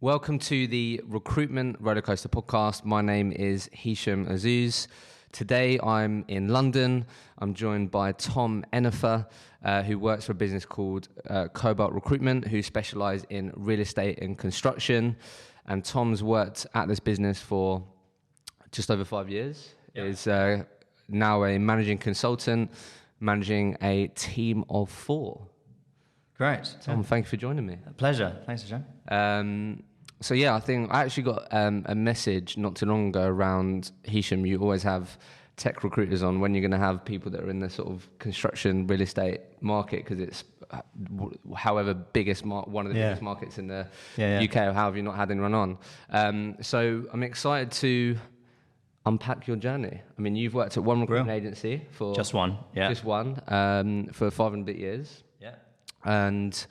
Welcome to the Recruitment Rollercoaster podcast. My name is Hisham Azuz. Today I'm in London. I'm joined by Tom Enefer, who works for a business called Cobalt Recruitment, who specialise in real estate and construction. And Tom's worked at this business for just over 5 years. Yep. Is now a managing consultant, managing a team of 4. Great. Tom, thank you for joining me. A pleasure. Thanks, Hisham. So yeah, I think I actually got a message not too long ago around, Hisham, you always have tech recruiters on when you're going to have people that are in the sort of construction real estate market, because it's however biggest one of the biggest markets in the UK, or how have you not had anyone on? So I'm excited to unpack your journey. I mean, you've worked at one recruitment agency for just one, for 5 and a bit years. Yeah. And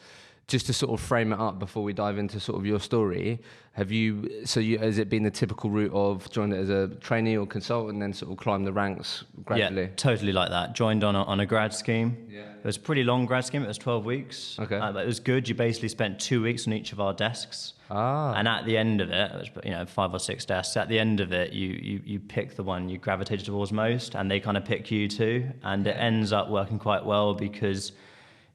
just to sort of frame it up before we dive into sort of your story, has it been the typical route of joined it as a trainee or consultant and then sort of climb the ranks gradually? Yeah, totally like that. Joined on a grad scheme. Yeah. It was a pretty long grad scheme. It was 12 weeks. Okay. But it was good. You basically spent 2 weeks on each of our desks. And at the end of it was 5 or 6 desks. At the end of it, you pick the one you gravitated towards most, and they kind of pick you too. And it ends up working quite well because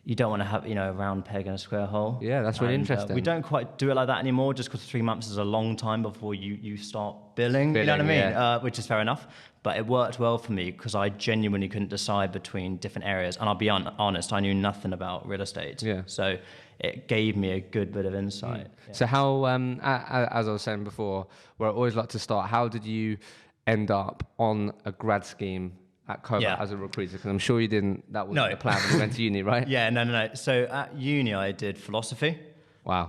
you don't want to have, a round peg in a square hole. Yeah, that's really interesting. We don't quite do it like that anymore, just because 3 months is a long time before you start billing, you know what I mean? Yeah. Which is fair enough. But it worked well for me because I genuinely couldn't decide between different areas. And I'll be honest, I knew nothing about real estate. Yeah. So it gave me a good bit of insight. Yeah. So how, as I was saying before, where I always like to start, how did you end up on a grad scheme at Cobalt as a recruiter? Because I'm sure you didn't, that wasn't the plan when you went to uni, right? Yeah, no. So at uni, I did philosophy. Wow.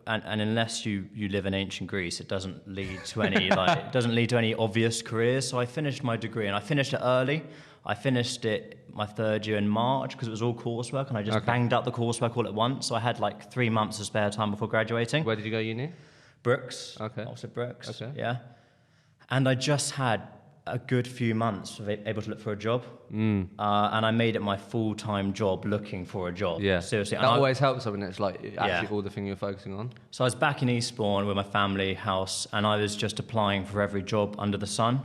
And unless you live in ancient Greece, it doesn't lead to any obvious careers. So I finished my degree, and I finished it early. I finished it my third year in March because it was all coursework, and I just banged out the coursework all at once. So I had like 3 months of spare time before graduating. Where did you go uni? Brooks. Okay. Also Brooks. Okay. Yeah. And I just had a good few months of able to look for a job. And I made it my full-time job looking for a job. Yeah. Seriously. That always helps when it's like actually all the thing you're focusing on. So I was back in Eastbourne with my family house, and I was just applying for every job under the sun.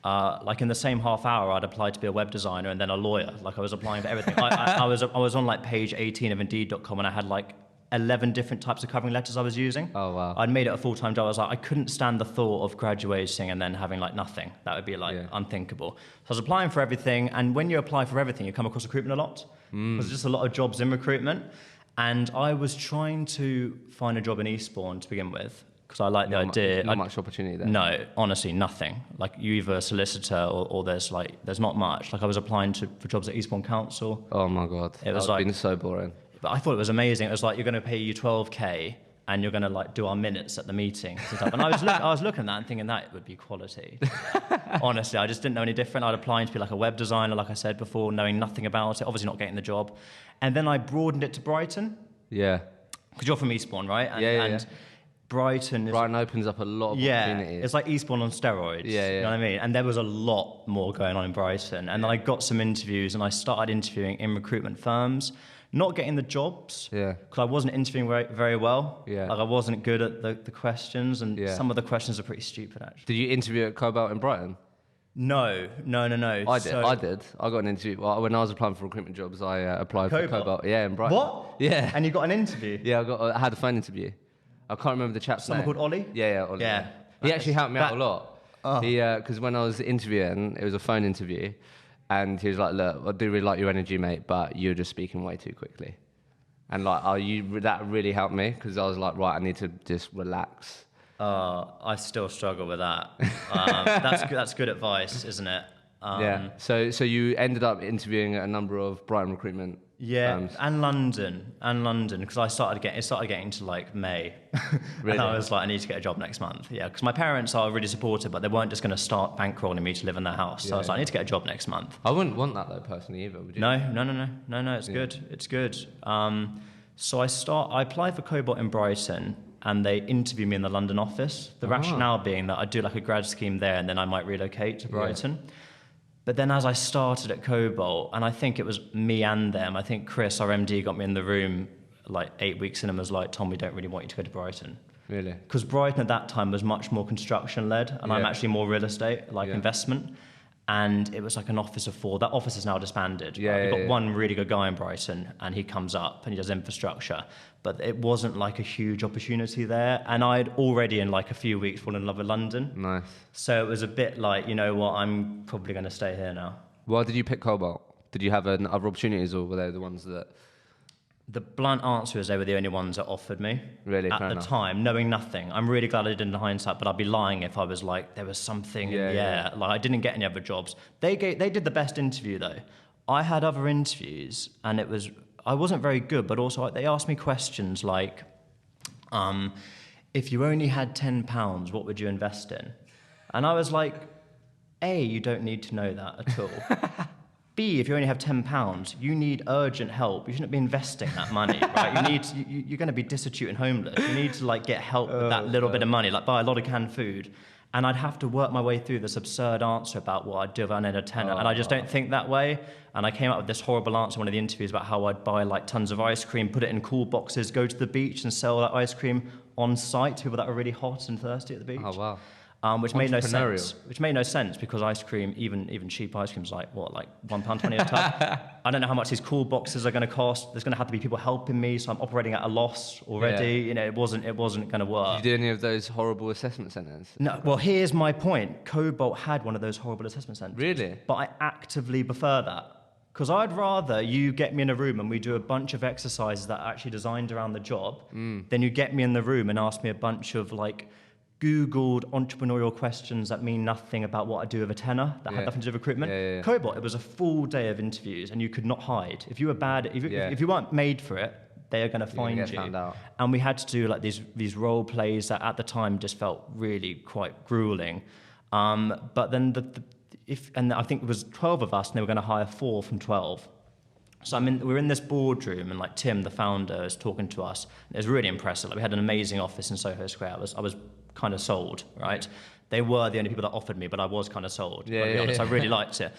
Like in the same half hour, I'd applied to be a web designer and then a lawyer. Like I was applying for everything. I was on like page 18 of Indeed.com, and I had like 11 different types of covering letters I was using. Oh, wow. I'd made it a full-time job. I was like, I couldn't stand the thought of graduating and then having like nothing. That would be like unthinkable. So I was applying for everything, and when you apply for everything, you come across recruitment a lot. There's just a lot of jobs in recruitment. And I was trying to find a job in Eastbourne to begin with, because I like the idea. Not much opportunity there. No, honestly, nothing. Like you either a solicitor or there's not much. Like I was applying for jobs at Eastbourne Council. Oh my God. It was been so boring. But I thought it was amazing. It was like, you're going to pay you 12k and you're going to like do our minutes at the meeting and stuff. And I was looking at that and thinking that would be quality. Honestly, I just didn't know any different. I'd applying to be like a web designer, like I said before, knowing nothing about it, obviously not getting the job. And then I broadened it to Brighton. Yeah. Because you're from Eastbourne, right? And Brighton opens up a lot of opportunities. It's like Eastbourne on steroids. Yeah. You know what I mean? And there was a lot more going on in Brighton. And then I got some interviews, and I started interviewing in recruitment firms. Not getting the jobs, because I wasn't interviewing very, very well. Yeah. Like I wasn't good at the questions, and some of the questions are pretty stupid, actually. Did you interview at Cobalt in Brighton? No. I did. I got an interview. Well, when I was applying for recruitment jobs, I applied for Cobalt. Yeah, in Brighton. What? Yeah. And you got an interview? Yeah, I had a phone interview. I can't remember the chap's name. Someone called Ollie? Yeah, Ollie. Yeah. He actually helped me out a lot. Because when I was interviewing, it was a phone interview, and he was like, "Look, I do really like your energy, mate, but you're just speaking way too quickly." And like, that really helped me, because I was like, right, I need to just relax. I still struggle with that. That's good advice, isn't it? So you ended up interviewing at a number of Brighton recruitment firms. and London, because it started getting to like May. Really? And I was like, I need to get a job next month. Yeah, because my parents are really supportive, but they weren't just going to start bankrolling me to live in their house. So I was like, I need to get a job next month. I wouldn't want that though, personally, either, would you? No, it's good. It's good. So I applied for Cobalt in Brighton, and they interviewed me in the London office. The rationale being that I'd do like a grad scheme there, and then I might relocate to Brighton. Yeah. But then as I started at Cobalt, and I think it was me and them, I think Chris, our MD, got me in the room like 8 weeks in and was like, Tom, we don't really want you to go to Brighton. Really? Because Brighton at that time was much more construction-led, and I'm actually more real estate, like investment. And it was like an office of 4. That office is now disbanded. We've got one really good guy in Brighton, and he comes up and he does infrastructure. But it wasn't like a huge opportunity there. And I'd already in like a few weeks fallen in love with London. Nice. So it was a bit like, you know what, I'm probably going to stay here now. Why did you pick Cobalt? Did you have other opportunities, or were they the ones that... The blunt answer is they were the only ones that offered me. Really? At the time, knowing nothing. I'm really glad I did in hindsight, but I'd be lying if I was like, there was something in the air. Like, I didn't get any other jobs. They did the best interview, though. I had other interviews, and I wasn't very good, but also they asked me questions like, if you only had £10, what would you invest in? And I was like, A, you don't need to know that at all. B, if you only have £10, you need urgent help. You shouldn't be investing that money, right? You're going to be destitute and homeless. You need to like get help with that little bit of money, like buy a lot of canned food. And I'd have to work my way through this absurd answer about what I'd do if I had a tenner. And I just don't think that way. And I came up with this horrible answer in one of the interviews about how I'd buy like tons of ice cream, put it in cool boxes, go to the beach and sell that ice cream on site to people that were really hot and thirsty at the beach. Oh, wow. Which made no sense. Which made no sense because ice cream, even cheap ice cream, is like what, like £1.20 a tub. I don't know how much these cool boxes are going to cost. There's going to have to be people helping me, so I'm operating at a loss already. You know, it wasn't going to work. Did you do any of those horrible assessment centres? No. Well, here's my point. Cobalt had one of those horrible assessment centres. Really? But I actively prefer that. Because I'd rather you get me in a room and we do a bunch of exercises that are actually designed around the job than you get me in the room and ask me a bunch of like Googled entrepreneurial questions that mean nothing about what I do with a tenner, that had nothing to do with recruitment. Cobalt, it was a full day of interviews and you could not hide. If you were bad, if you weren't made for it, they are going to find you. Found out. And we had to do like these role plays that at the time just felt really quite grueling. But then and I think it was 12 of us and they were going to hire 4 from 12. So we're in this boardroom and like Tim, the founder, is talking to us. It was really impressive. Like, we had an amazing office in Soho Square. I was kind of sold, right? They were the only people that offered me, but I was kind of sold. To be honest. I really liked it.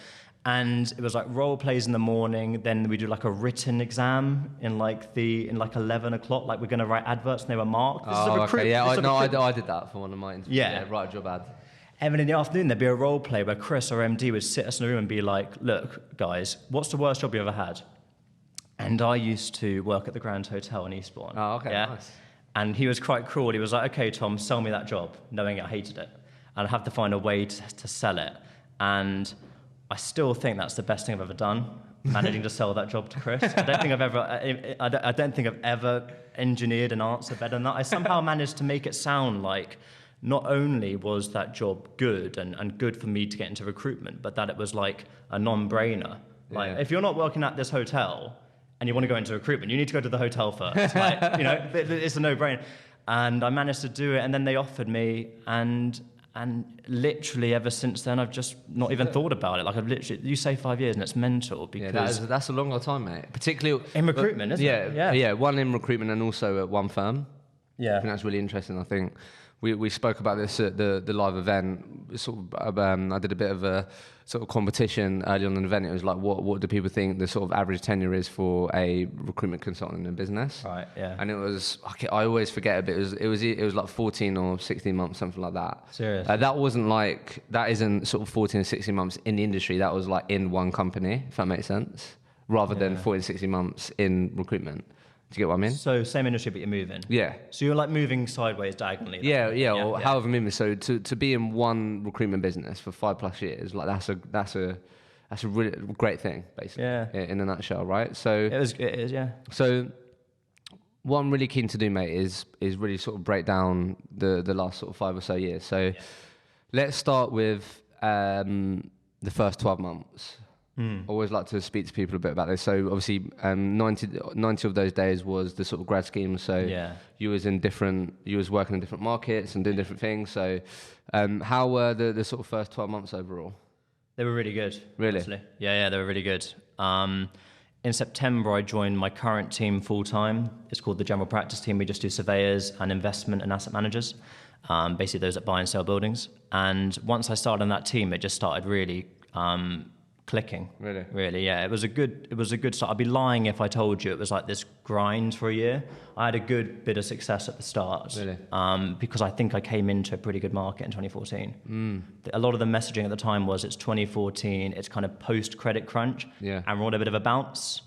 And it was like role plays in the morning. Then we do like a written exam in like 11 o'clock. Like we're going to write adverts and they were marked. This is a okay. Yeah, I did that for one of my interviews. Write a job ad. And then in the afternoon, there'd be a role play where Chris, our MD, would sit us in a room and be like, look, guys, what's the worst job you ever had? And I used to work at the Grand Hotel in Eastbourne. Oh, okay, nice. And he was quite cruel. He was like, okay, Tom, sell me that job, knowing I hated it. And I'd have to find a way to sell it. And I still think that's the best thing I've ever done, managing to sell that job to Chris. I don't think I've ever engineered an answer better than that. I somehow managed to make it sound like not only was that job good and good for me to get into recruitment, but that it was like a non-brainer. Like, if you're not working at this hotel and you want to go into recruitment, you need to go to the hotel first. Like, you know, it's a no-brainer. And I managed to do it, and then they offered me, and literally ever since then, I've just not even thought about it. Like, I've literally, you say 5 years, and it's mental because that's a long old time, mate. Particularly in recruitment, isn't it? Yeah. One in recruitment and also at one firm. Yeah, I think that's really interesting. I think we spoke about this at the live event. Sort of, I did a bit of a sort of competition early on in the event. It was like, what do people think the sort of average tenure is for a recruitment consultant in a business? Right. Yeah. And it was, I always forget a bit. It was like 14 or 16 months, something like that. Serious. That isn't sort of 14 or 16 months in the industry. That was like in one company, if that makes sense, rather than 14 or 16 months in recruitment. Do you get what I mean? So same industry, but you're moving. Yeah. So you're like moving sideways diagonally. Or however moving. So to be in one recruitment business for 5+ years, like that's a really great thing, basically. Yeah. In a nutshell, right? So it is, yeah. So what I'm really keen to do, mate, is really sort of break down the last sort of 5 or so years. So let's start with the first 12 months. Always like to speak to people a bit about this. So obviously, 90 of those days was the sort of grad scheme. So you was working in different markets and doing different things. So how were the sort of first 12 months overall? They were really good. Really? Actually. Yeah, they were really good. In September, I joined my current team full time. It's called the General Practice Team. We just do surveyors and investment and asset managers, basically those that buy and sell buildings. And once I started on that team, it just started really clicking. Really? Yeah. It was a good start. I'd be lying if I told you it was like this grind for a year. I had a good bit of success at the start. Really? Because I think I came into a pretty good market in 2014. A lot of the messaging at the time was it's 2014, it's kind of post-credit crunch, Yeah. and we're on a bit of a bounce.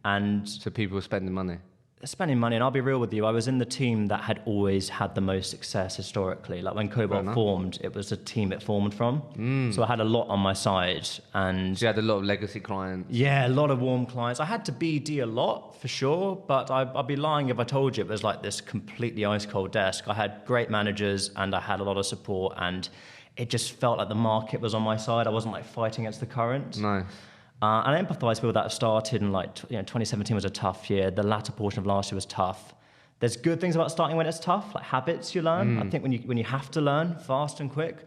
And So people were spending money. spending money, and I'll be real with you, I was in the team that had always had the most success historically. Like when Cobalt formed, it was a team it formed from. So I had a lot on my side, and So you had a lot of legacy clients. yeah, a lot of warm clients. I had to BD a lot for sure, but I'd be lying if I told you it was like this completely ice cold desk. I had great managers and I had a lot of support, and it just felt like the market was on my side. I wasn't like fighting against the current. Nice. And I empathise with people that started in 2017 was a tough year. The latter portion of last year was tough. There's good things about starting when it's tough, like habits you learn. I think when you have to learn fast and quick,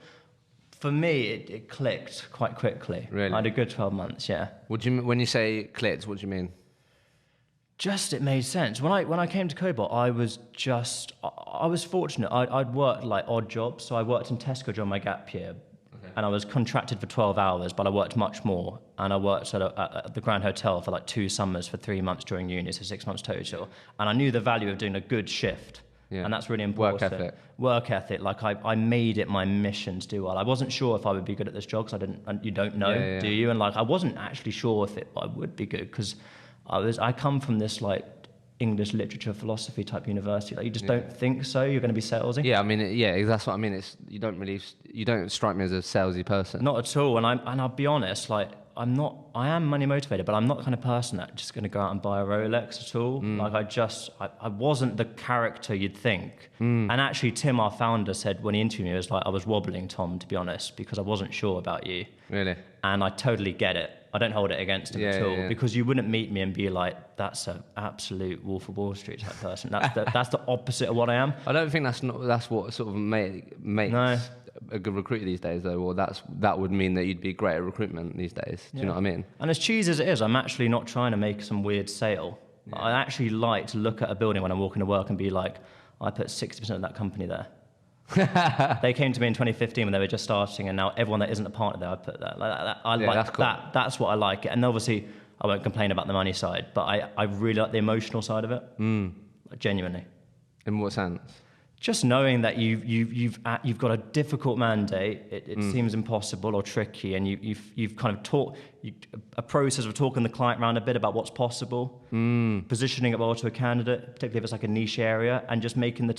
for me, it clicked quite quickly. Really? I had a good 12 months, yeah. When you say clicked, what do you mean? Just it made sense. When I came to Cobalt, I was fortunate. I'd worked like odd jobs, so I worked in Tesco during my gap year. And I was contracted for 12 hours, but I worked much more. And I worked at the Grand Hotel for like 2 summers for 3 months during uni, so 6 months total. And I knew the value of doing a good shift. Yeah. And that's really important. Work ethic. Like I made it my mission to do well. I wasn't sure if I would be good at this job because you don't know, do you? And like I wasn't actually sure if I would be good because I come from this like English literature philosophy type university. Like you just don't think so. You're going to be salesy. Yeah, I mean, that's what I mean. You don't strike me as a salesy person. Not at all. And I'll be honest, like I am money motivated, but I'm not the kind of person that's just going to go out and buy a Rolex at all. Like I wasn't the character you'd think. And actually Tim, our founder, said when he interviewed me, he was like, I was wobbling, Tom, to be honest, because I wasn't sure about you. Really? And I totally get it. I don't hold it against him at all because you wouldn't meet me and be like, that's an absolute Wolf of Wall Street type person. That's the opposite of what I am. I don't think that's what sort of makes a good recruiter these days, though. Or that would mean that you'd be great at recruitment these days. Do you know what I mean? And as cheesy as it is, I'm actually not trying to make some weird sale. Yeah. I actually like to look at a building when I'm walking to work and be like, I put 60% of that company there. They came to me in 2015 when they were just starting, and now everyone that isn't a partner there, I put that. That's cool. That's what I like. And obviously, I won't complain about the money side, but I really like the emotional side of it. Like, genuinely. In what sense? Just knowing that you've got a difficult mandate, it seems impossible or tricky, and you've kind of taught a process of talking the client around a bit about what's possible, positioning it well to a candidate, particularly if it's like a niche area, and just marrying the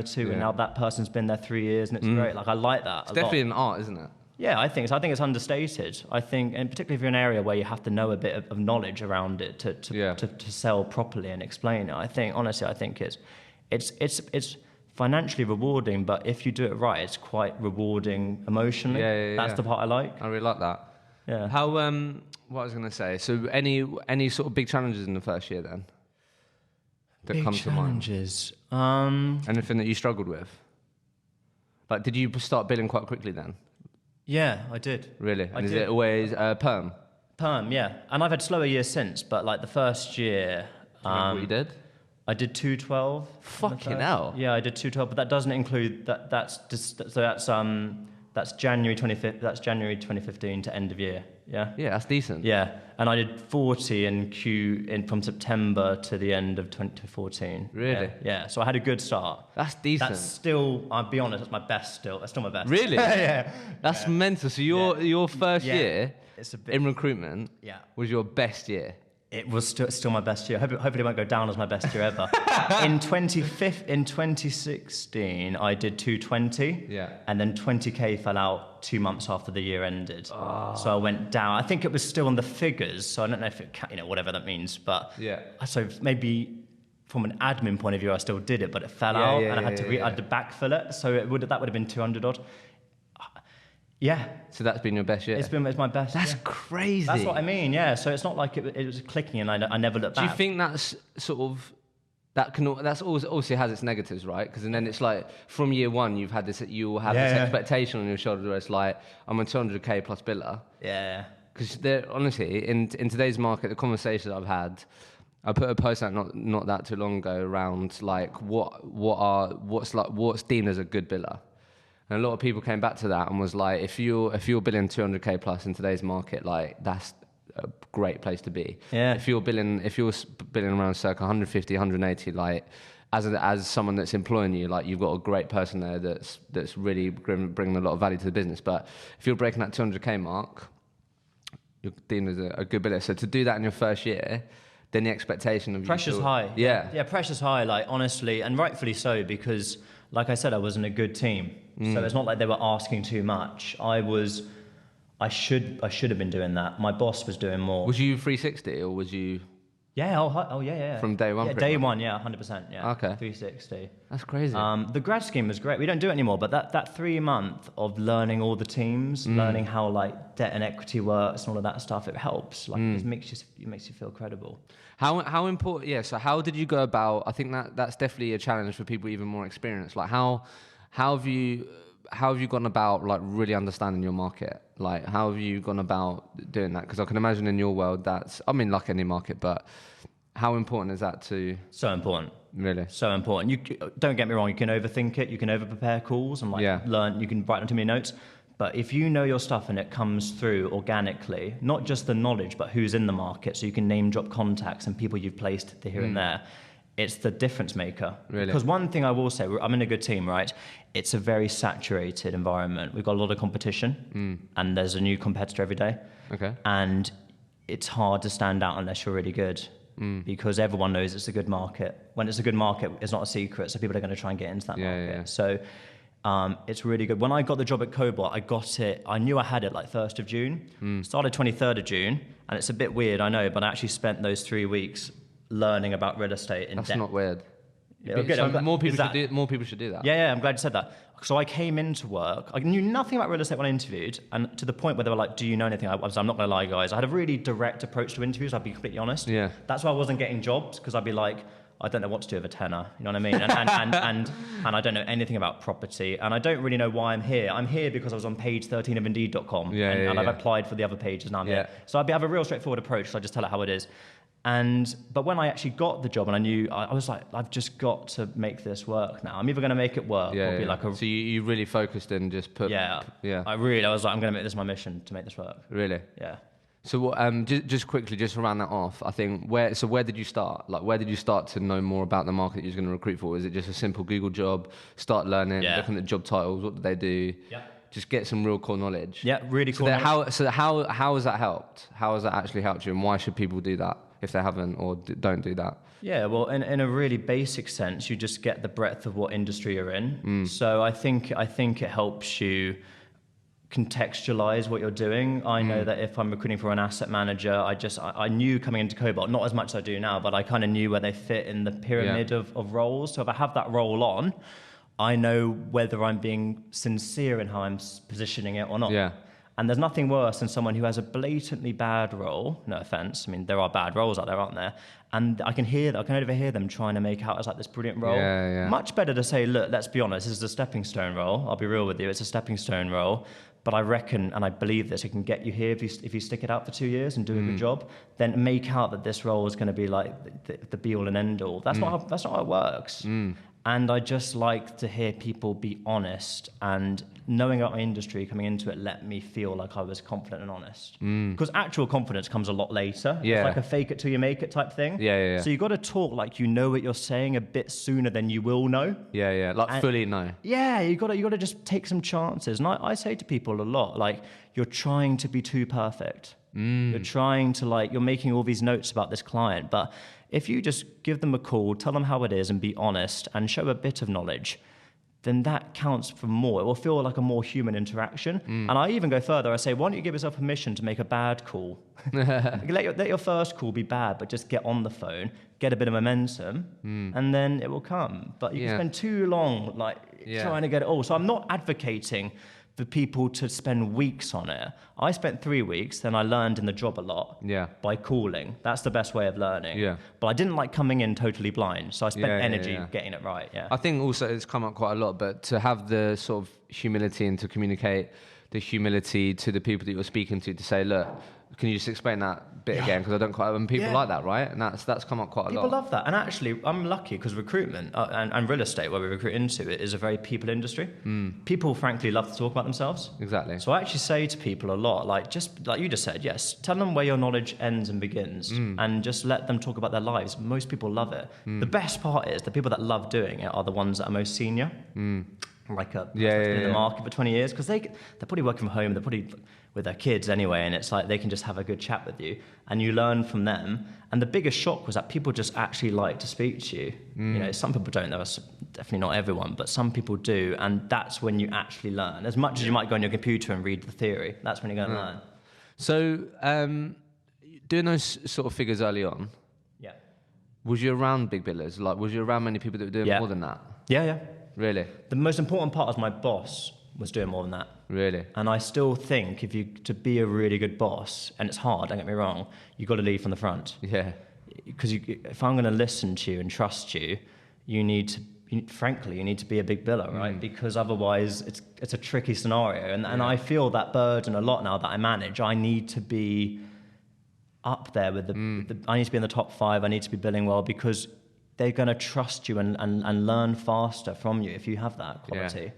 two, and now that person's been there 3 years, and it's great. Like I like that. It's definitely an art, isn't it? Yeah, I think so. I think it's understated. I think, and particularly if you're in an area where you have to know a bit of knowledge around it to sell properly and explain it. I think honestly, it's financially rewarding, but if you do it right, it's quite rewarding emotionally. That's the part I like. I really like that. Yeah. How? What I was going to say. So, any sort of big challenges in the first year then? That come to mind. Challenges. Anything that you struggled with? Like, did you start billing quite quickly then? Yeah, I did. Really? And is it always perm? Perm, yeah. And I've had slower years since, but like the first year. Do you remember what you did? I did 212. Fucking hell. Yeah, I did 212, but that doesn't include that. That's January 25th. That's January 2015 to end of year. Yeah. Yeah, that's decent. Yeah, and I did 40 from September to the end of 2014. Really? Yeah. So I had a good start. That's decent. That's still, I'll be honest, that's my best still. That's still my best. Really? Yeah. That's mental. So your first year in recruitment was your best year. It was still my best year. Hopefully it won't go down as my best year ever. In 2016, I did 220. Yeah. And then 20K fell out 2 months after the year ended. Oh. So I went down. I think it was still on the figures, so I don't know if it, whatever that means. But so maybe from an admin point of view, I still did it, but it fell out, and I had to backfill it. So that would have been 200 odd. Yeah. So that's been your best year? It's my best. That's crazy. That's what I mean, yeah. So it's not like it was clicking and I never looked back. Do you think that's sort of, that's also has its negatives, right? Because then it's like, from year one, you'll have this expectation on your shoulder where it's like, I'm a 200K plus biller. Yeah. Because honestly, in today's market, the conversations I've had, I put a post out not that too long ago around like what's deemed as a good biller. And a lot of people came back to that and was like, if you're billing 200k plus in today's market, like that's a great place to be. Yeah. If you're billing around circa 150, 180, like as someone that's employing you, like you've got a great person there that's really bringing a lot of value to the business. But if you're breaking that 200k mark, you're deemed as a good biller. So to do that in your first year, then the expectation of pressure's high. Yeah. Yeah, pressure's high, like honestly, and rightfully so, because like I said, I was in a good team. So it's not like they were asking too much. I should have been doing that. My boss was doing more. Was you 360 or was you? Yeah, yeah. From day one? Yeah, day one, yeah, 100%, yeah. Okay. 360. That's crazy. The grad scheme was great. We don't do it anymore, but that 3 month of learning all the teams, learning how like debt and equity works and all of that stuff, it helps. Like it makes you feel credible. How important? Yeah. So how did you go about? I think that's definitely a challenge for people even more experienced. Like how have you gone about like really understanding your market? Like how have you gone about doing that? Because I can imagine in your world like any market, but how important is that to? So important. Really? So important. You don't get me wrong. You can overthink it. You can over-prepare calls and learn. You can write them to me notes. But if you know your stuff and it comes through organically, not just the knowledge, but who's in the market, so you can name drop contacts and people you've placed here and there, it's the difference maker. Really? Because one thing I will say, I'm in a good team, right? It's a very saturated environment. We've got a lot of competition, and there's a new competitor every day. Okay. And it's hard to stand out unless you're really good. Because everyone knows it's a good market. When it's a good market, it's not a secret, so people are going to try and get into that market. Yeah. So it's really good. When I got the job at Cobalt, I knew I had it like 1st of June. Started 23rd of June, and it's a bit weird, I know, but I actually spent those 3 weeks learning about real estate in depth. That's not weird. Yeah, good. So more people should do that. Yeah, I'm glad you said that. So I came into work, I knew nothing about real estate when I interviewed, and to the point where they were like, do you know anything? I'm not going to lie, guys. I had a really direct approach to interviews, I'll be completely honest. Yeah. That's why I wasn't getting jobs, because I'd be like, I don't know what to do with a tenner, you know what I mean? And I don't know anything about property, and I don't really know why I'm here. I'm here because I was on page 13 of Indeed.com, and I've applied for the other pages, now I'm here. So I have a real straightforward approach, so I just tell it how it is. But when I actually got the job and I knew, I was like, I've just got to make this work now. I'm either going to make it work or be like a... So you really focused and just put... Yeah. I was like, I'm going to make this my mission to make this work. Really? Yeah. So just quickly, just to round that off, I think, where did you start? Like, where did you start to know more about the market that you were going to recruit for? Was it just a simple Google job, start learning, looking at job titles, what did they do? Yeah. Just get some real core knowledge. Yeah, really cool. How has that helped? How has that actually helped you, and why should people do that if they haven't or don't do that? Yeah, well, in a really basic sense, you just get the breadth of what industry you're in. So I think it helps you contextualize what you're doing. I know that if I'm recruiting for an asset manager, I knew coming into Cobalt, not as much as I do now, but I kind of knew where they fit in the pyramid of roles. So if I have that role on, I know whether I'm being sincere in how I'm positioning it or not. Yeah. And there's nothing worse than someone who has a blatantly bad role. No offense. I mean, there are bad roles out there, aren't there? And I can overhear them trying to make out as like this brilliant role. Yeah. Much better to say, look, let's be honest, this is a stepping stone role. I'll be real with you. It's a stepping stone role. But I reckon, and I believe this, it can get you here if you stick it out for 2 years and do a good job. Then make out that this role is going to be like the be all and end all. That's not how it works. And I just like to hear people be honest, and knowing about my industry coming into it let me feel like I was confident and honest. Because actual confidence comes a lot later. Yeah. It's like a fake it till you make it type thing. Yeah. So you got to talk like you know what you're saying a bit sooner than you will know. Yeah. Like fully know. Yeah, you got to just take some chances. And I say to people a lot, like, you're trying to be too perfect. You're trying to you're making all these notes about this client, but if you just give them a call, tell them how it is and be honest and show a bit of knowledge, then that counts for more. It will feel like a more human interaction. And I even go further. I say, why don't you give yourself permission to make a bad call? let your first call be bad, but just get on the phone, get a bit of momentum, and then it will come. But you can spend too long trying to get it all. So I'm not advocating for people to spend weeks on it. I spent 3 weeks, then I learned in the job a lot by calling. That's the best way of learning. Yeah. But I didn't like coming in totally blind, so I spent energy getting it right. Yeah. I think also it's come up quite a lot, but to have the sort of humility and to communicate the humility to the people that you're speaking to say, look, Can you just explain that bit again? Because I don't quite. And people like that, right? And that's come up quite a lot. People love that. And actually, I'm lucky because recruitment and real estate, where we recruit into it, is a very people industry. People, frankly, love to talk about themselves. Exactly. So I actually say to people a lot, like just like you just said, yes, tell them where your knowledge ends and begins, and just let them talk about their lives. Most people love it. The best part is the people that love doing it are the ones that are most senior. Like a person that's been in the market for 20 years, because they're probably working from home, they're probably with their kids anyway, and it's like they can just have a good chat with you and you learn from them. And the biggest shock was that people just actually like to speak to you. You know, some people don't, that's definitely not everyone, but some people do, and that's when you actually learn. As much as you might go on your computer and read the theory, that's when you're going to learn. So doing those sort of figures early on, was you around big billers? Like, was you around many people that were doing more than that? Yeah. Really? The most important part is my boss was doing more than that. Really? And I still think to be a really good boss, and it's hard, don't get me wrong, you've got to lead from the front. Yeah. Because if I'm going to listen to you and trust you, you need to be a big biller, right? Because otherwise it's a tricky scenario. And I feel that burden a lot now that I manage. I need to be up there with I need to be in the top 5. I need to be billing well, because they're going to trust you and learn faster from you if you have that quality. Yeah.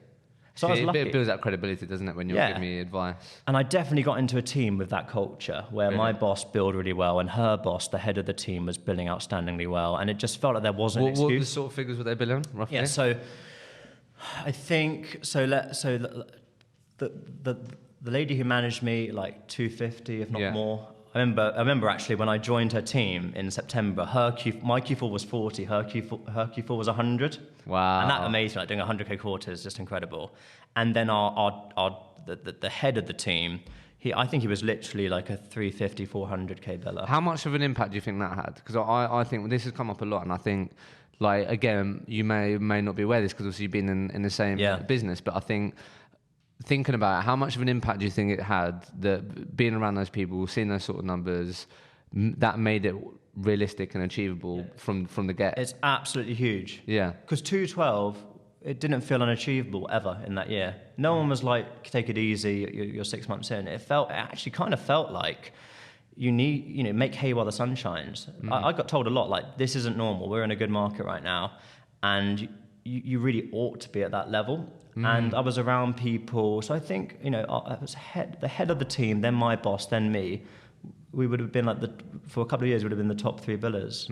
So I was lucky. It builds that credibility, doesn't it, when you're giving me advice? And I definitely got into a team with that culture where my boss billed really well, and her boss, the head of the team, was billing outstandingly well. And it just felt like there wasn't an excuse. What sort of figures were they billing, roughly? Yeah, so I think, the lady who managed me, like 250, if not more. I remember actually when I joined her team in September, my Q4 was 40, her Q4 was 100. Wow. And that amazed me, like doing a 100K quarter is just incredible. And then the head of the team, I think he was literally like a 350, 400K biller. How much of an impact do you think that had? Because I think this has come up a lot, and I think, like, again, you may not be aware of this because obviously you've been in the same business, but I think, thinking about it, how much of an impact do you think it had that being around those people, seeing those sort of numbers, that made it realistic and achievable from the get? It's absolutely huge. Yeah. Because 212, it didn't feel unachievable ever in that year. No one was like, take it easy, you're 6 months in. It actually kind of felt like you need, make hay while the sun shines. I got told a lot, like, this isn't normal, we're in a good market right now, and you really ought to be at that level. And I was around people, so I think, I was the head of the team, then my boss, then me. We would have been for a couple of years, would have been the top 3 billers.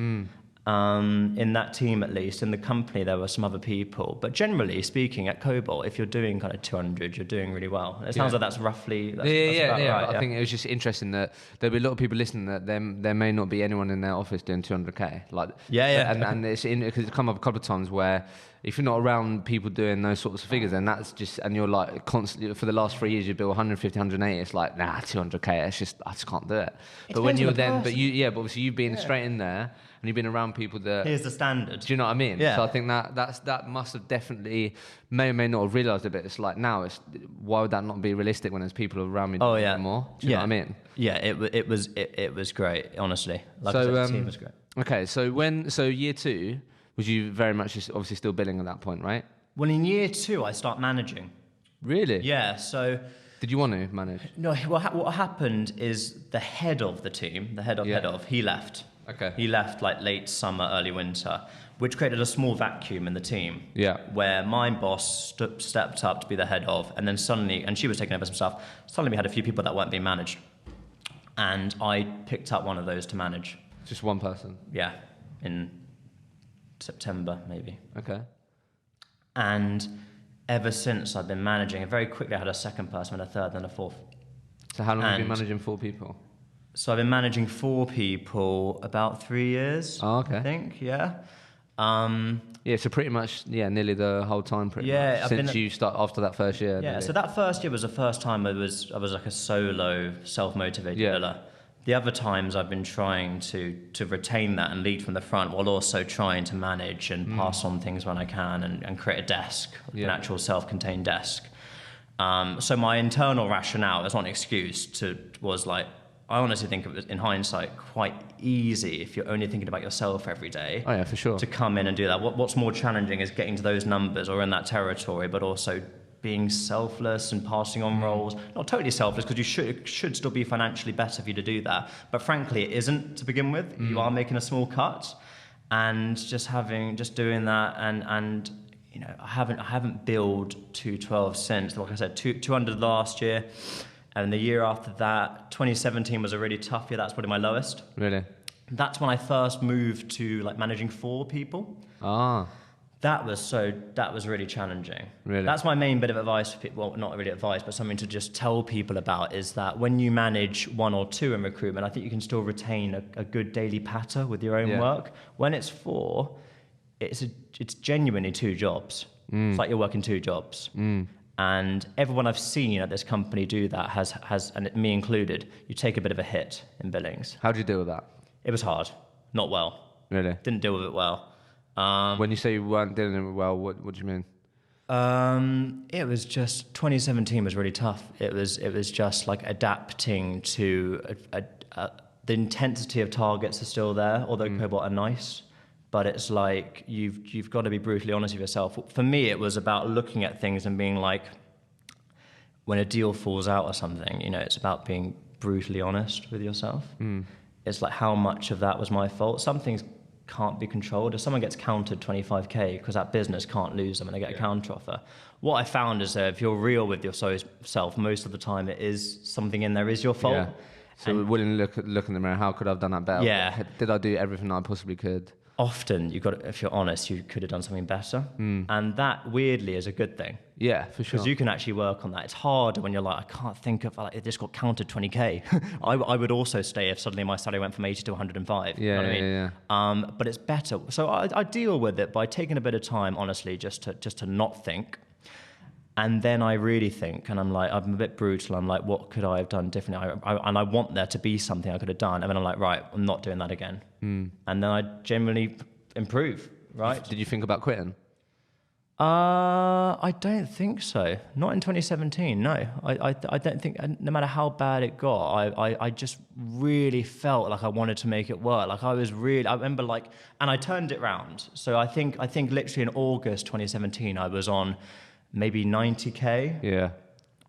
In that team, at least. In the company, there were some other people. But generally speaking, at Cobalt, if you're doing kind of 200, you're doing really well. And it sounds like that's roughly that's about right. I think it was just interesting that there'll be a lot of people listening that there may not be anyone in their office doing 200K. And it's because it's come up a couple of times where if you're not around people doing those sorts of figures, then that's just, and you're like constantly, for the last 3 years, you bill 150, 180, it's like, nah, 200K, I just can't do it. But when you're then, but obviously you've been straight in there, and you've been around people that... Here's the standard. Do you know what I mean? Yeah. So I think that must have definitely, may or may not have realised a bit. It's like now, why would that not be realistic when there's people around me doing more? Do you know what I mean? Yeah, it was great, honestly. Like I said, the team was great. Okay, so year 2, was you very much just obviously still billing at that point, right? Well, in year 2, I start managing. Really? Yeah, so... Did you want to manage? No, what happened is the head of the team, head of, he left. Okay. He left like late summer, early winter, which created a small vacuum in the team. Yeah. Where my boss stepped up to be the head of, and then suddenly, and she was taking over some stuff, suddenly we had a few people that weren't being managed. And I picked up one of those to manage. Just one person? Yeah, in September, maybe. Okay. And ever since I've been managing, and very quickly I had a second person, and a third, and a fourth. So how long have you been managing 4 people? So I've been managing 4 people about 3 years. Oh, okay. I think, yeah. So pretty much, nearly the whole time, pretty much. Since you start after that first year. Yeah, so that first year was the first time I was like a solo, self-motivated biller. The other times I've been trying to retain that and lead from the front, while also trying to manage and pass on things when I can and create a desk, an actual self-contained desk. So my internal rationale, it's not an excuse, was like, I honestly think it was, in hindsight, quite easy if you're only thinking about yourself every day. Oh yeah, for sure. To come in and do that. What's more challenging is getting to those numbers or in that territory, but also being selfless and passing on roles. Not totally selfless, because it should still be financially better for you to do that. But frankly, it isn't to begin with. You are making a small cut, and just doing that, and you know, I haven't billed 212 since. Like I said, 200 last year, and the year after that, 2017 was a really tough year. That's probably my lowest. Really? That's when I first moved to like managing 4 people. That was really challenging. Really? That's my main bit of advice for people. Well, not really advice, but something to just tell people about, is that when you manage 1 or 2 in recruitment, I think you can still retain a good daily patter with your own work. When it's 4, it's genuinely 2 jobs. It's like you're working 2 jobs. And everyone I've seen at this company do that has, and me included, you take a bit of a hit in billings. How do you deal with that? It was hard. Not well. Really? Didn't deal with it well. When you say you weren't dealing with it well, what do you mean? It was just 2017 was really tough. It was just like adapting to the intensity of targets are still there, although Cobalt are nice. But it's like you've got to be brutally honest with yourself. For me, it was about looking at things and being like, when a deal falls out or something, you know, it's about being brutally honest with yourself. It's like, how much of that was my fault? Some things can't be controlled. If someone gets countered 25k because that business can't lose them and they get a counter offer, what I found is that if you're real with yourself, most of the time it is something in there is your fault. Yeah. So willing to look in the mirror, how could I have done that better? Yeah. Did I do everything I possibly could? Often if you're honest, you could have done something better. And that weirdly is a good thing. Yeah, for sure. Because you can actually work on that. It's harder when you're like, I can't think of, like, it just got counted 20k. I would also stay if suddenly my salary went from 80 to 105. Yeah, you know what I mean? yeah. But it's better. So I deal with it by taking a bit of time, honestly, just to not think. And then I really think, and I'm a bit brutal. I'm like, what could I have done differently? And I want there to be something I could have done. And then I'm like, right, I'm not doing that again. And then I generally improve, right? Did you think about quitting? I don't think so. Not in 2017, no. I don't think, no matter how bad it got, I just really felt like I wanted to make it work. Like I remember like, and I turned it round. So I think literally in August 2017, I was on maybe 90k. Yeah.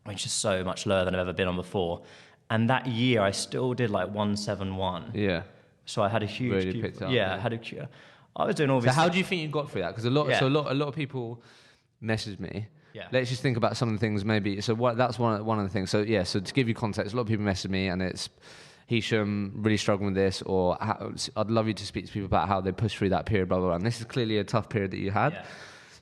Which is so much lower than I've ever been on before. And that year I still did like 171. Yeah. So I had a huge... Really picked up. Yeah, I was doing all this... So how do you think you got through that? Because a lot of people message me. Yeah. Let's just think about some of the things maybe. So that's one of the things. So yeah, so to give you context, a lot of people message me and it's, Hisham, really struggling with this, or I'd love you to speak to people about how they pushed through that period, blah, blah, blah. And this is clearly a tough period that you had. Yeah.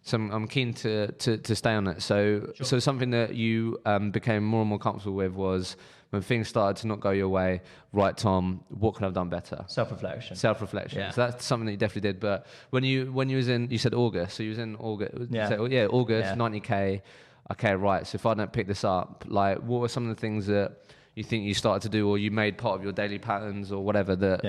So I'm keen to stay on it. So something that you became more and more comfortable with was when things started to not go your way. Right, Tom, what could I have done better? Self-reflection. Yeah. So that's something that you definitely did. But when you was in, you said August. So you was in August. Yeah. August, 90k. Okay, right. So if I don't pick this up, like, what were some of the things that you think you started to do, or you made part of your daily patterns, or whatever that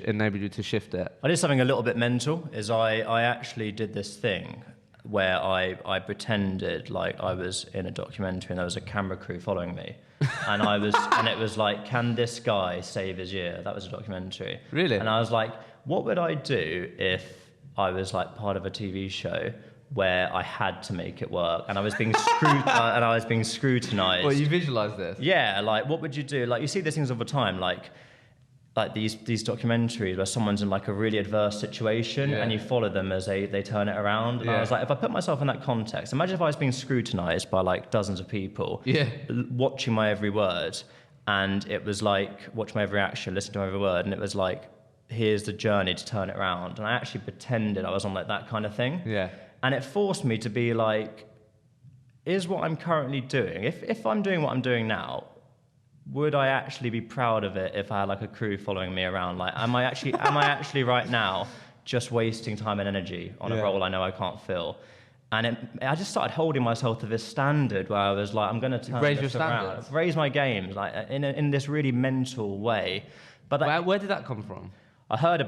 enabled you to shift it? I did something a little bit mental. I actually did this thing where I pretended like I was in a documentary and there was a camera crew following me. And it was like, can this guy save his year? That was a documentary. Really? And I was like, what would I do if I was like part of a TV show where I had to make it work and I was being scrutinized? Well, you visualize this? Yeah, like what would you do? Like you see these things all the time, like these documentaries where someone's in like a really adverse situation and you follow them as they turn it around. And I was like, if I put myself in that context, imagine if I was being scrutinized by like dozens of people, watching my every word, and it was like, watch my every action, listen to my every word, and it was like, here's the journey to turn it around. And I actually pretended I was on like that kind of thing. Yeah. And it forced me to be like, is what I'm currently doing, if I'm doing what I'm doing now, would I actually be proud of it if I had like a crew following me around? Like, am I actually right now just wasting time and energy on a role I know I can't fill? And I just started holding myself to this standard where I was like, I'm going to turn this around, raise my games, like in this really mental way. But where did that come from? I heard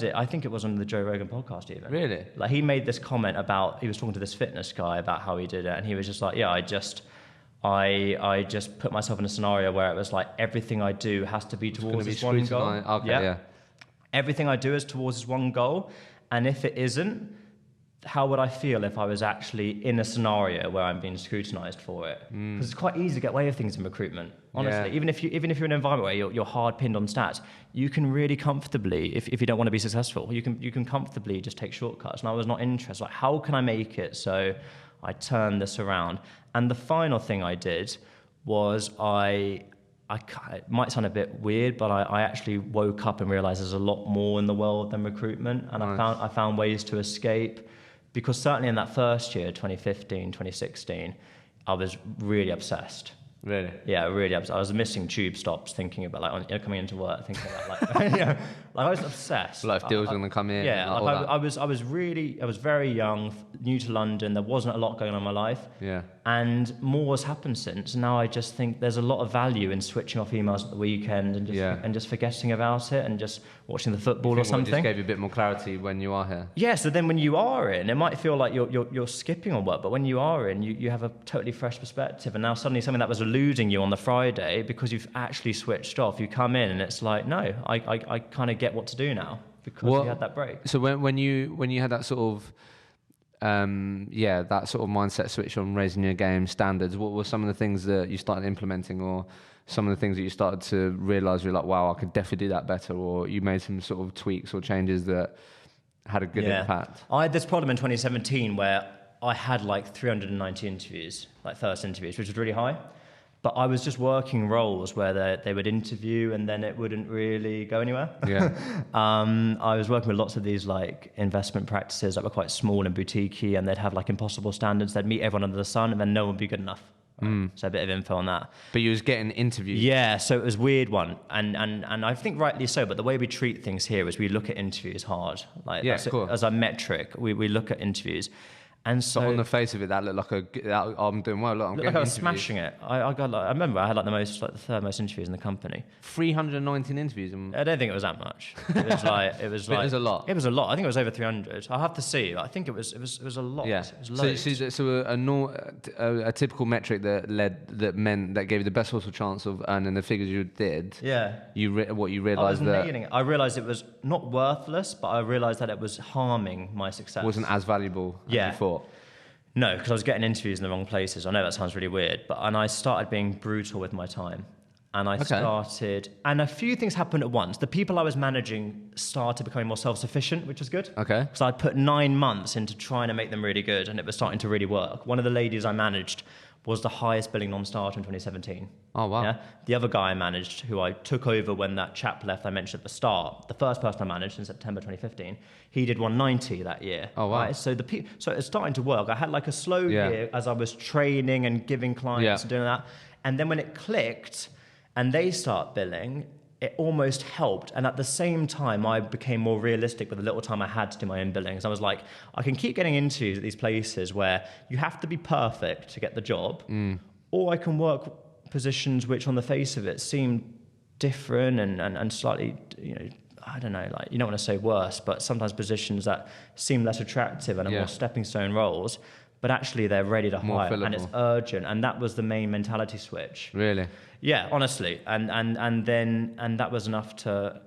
it, I think it was on the Joe Rogan podcast even. Really? Like he made this comment about, he was talking to this fitness guy about how he did it, and he was just like, yeah, I just put myself in a scenario where it was like everything I do has to be towards this one goal. Okay, yeah. Everything I do is towards this one goal, and if it isn't, how would I feel if I was actually in a scenario where I'm being scrutinized for it? Because it's quite easy to get away with things in recruitment, honestly. Yeah. Even if you're in an environment where you're hard pinned on stats, you can really comfortably, if you don't want to be successful, you can comfortably just take shortcuts. And I was not interested. Like, how can I make it so I turn this around? And the final thing I did was it might sound a bit weird, but I actually woke up and realized there's a lot more in the world than recruitment. And Nice. I found ways to escape, because certainly in that first year, 2015, 2016, I was really obsessed. Really? Yeah, really obsessed. I was missing tube stops, thinking about coming into work, thinking about like, I was obsessed. Like if deals are going to come in. Yeah, and like all that. I was very young, new to London. There wasn't a lot going on in my life. Yeah. And more has happened since. Now I just think there's a lot of value in switching off emails at the weekend and just forgetting about it and just watching the football or something. It just gave you a bit more clarity when you are here. Yeah, so then when you are in, it might feel like you're skipping on work, but when you are in, you have a totally fresh perspective. And now suddenly something that was eluding you on the Friday, because you've actually switched off, you come in and it's like, no, I kind of get what to do now because you had that break. So when you had that sort of that sort of mindset switch on raising your game standards, what were some of the things that you started implementing, or some of the things that you started to realize you're like, wow, I could definitely do that better, or you made some sort of tweaks or changes that had a good impact? I had this problem in 2017 where I had like 390 interviews, like first interviews, which was really high. But I was just working roles where they would interview and then it wouldn't really go anywhere. Yeah. I was working with lots of these like investment practices that were quite small and boutique-y, and they'd have like impossible standards. They'd meet everyone under the sun and then no one would be good enough. Right? So a bit of info on that. But you was getting interviews. Yeah, so it was a weird one. And I think rightly so, but the way we treat things here is we look at interviews hard. Like cool. As a metric, we look at interviews. And so on the face of it, that looked like I'm doing well. Look, I'm getting I was interviews. smashing it. I remember I had like the third most interviews in the company. 319 interviews. I don't think it was that much. It was like it was a lot. It was a lot. I think it was over 300. I'll have to see. I think it was a lot. Yeah. It was So a typical metric that gave you the best possible chance of earning the figures you did. Yeah. You realized I was nailing it. I realized it was not worthless, but I realized that it was harming my success. Wasn't as valuable as you thought. No, because I was getting interviews in the wrong places. I know that sounds really weird, and I started being brutal with my time. And and a few things happened at once. The people I was managing started becoming more self-sufficient, which was good. Okay. Because I'd put 9 months into trying to make them really good, and it was starting to really work. One of the ladies I managed was the highest billing non-starter in 2017. Oh, wow. Yeah? The other guy I managed, who I took over when that chap left I mentioned at the start, the first person I managed in September 2015, he did 190 that year. Oh, wow. Right? So it's starting to work. I had like a slow year as I was training and giving clients and doing that. And then when it clicked and they start billing, it almost helped. And at the same time, I became more realistic with the little time I had to do my own billings. I was like, I can keep getting into these places where you have to be perfect to get the job, or I can work positions which on the face of it seem different and slightly, I don't know, like you don't want to say worse, but sometimes positions that seem less attractive and are more stepping stone roles, but actually they're ready to hire and it's urgent. And that was the main mentality switch. Really? Yeah, honestly. And that was enough to,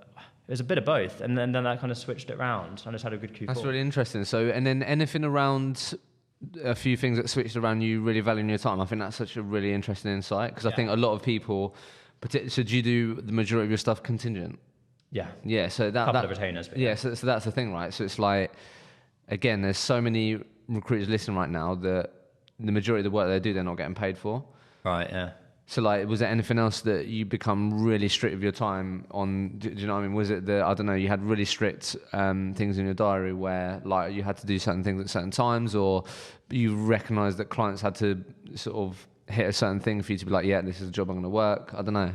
it was a bit of both. And then that kind of switched it around. I just had a good Q4. That's really interesting. So, and then anything around a few things that switched around you really valuing your time? I think that's such a really interesting insight, because I think a lot of people, so do you do the majority of your stuff contingent? Yeah. Yeah, so that... Couple of retainers. But so that's the thing, right? So it's like, again, there's so many recruiters listening right now that the majority of the work they do, they're not getting paid for. Right, yeah. So, like, was there anything else that you become really strict with your time on? Do you know what I mean? Was it I don't know, you had really strict things in your diary where, like, you had to do certain things at certain times, or you recognised that clients had to sort of hit a certain thing for you to be like, yeah, this is a job I'm going to work? I don't know.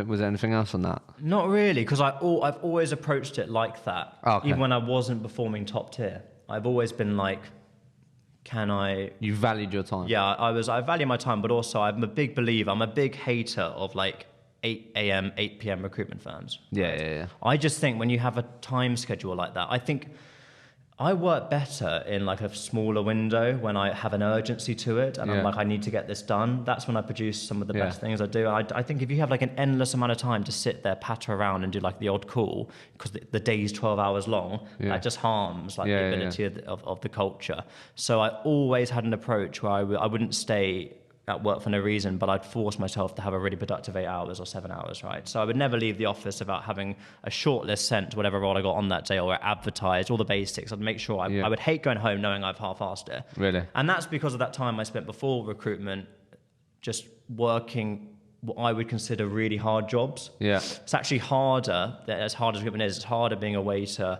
Was there anything else on that? Not really, because I've always approached it like that. Oh, okay. Even when I wasn't performing top tier. I've always been like, you valued your time? Yeah, I value my time, but also I'm a big believer, I'm a big hater of like 8 a.m., 8 p.m. recruitment firms. Yeah. I just think when you have a time schedule like that, I think I work better in like a smaller window when I have an urgency to it and I'm like, I need to get this done. That's when I produce some of the best things I do. I think if you have like an endless amount of time to sit there, patter around and do like the odd call, because the day's 12 hours long, that just harms like the ability of the culture. So I always had an approach where I wouldn't stay at work for no reason, but I'd force myself to have a really productive 8 hours or 7 hours, right? So I would never leave the office without having a shortlist sent to whatever role I got on that day or advertised, all the basics. I'd make sure I would hate going home knowing I've half-assed it. Really? And that's because of that time I spent before recruitment just working what I would consider really hard jobs. Yeah. It's actually harder, as hard as recruitment is, it's harder being a waiter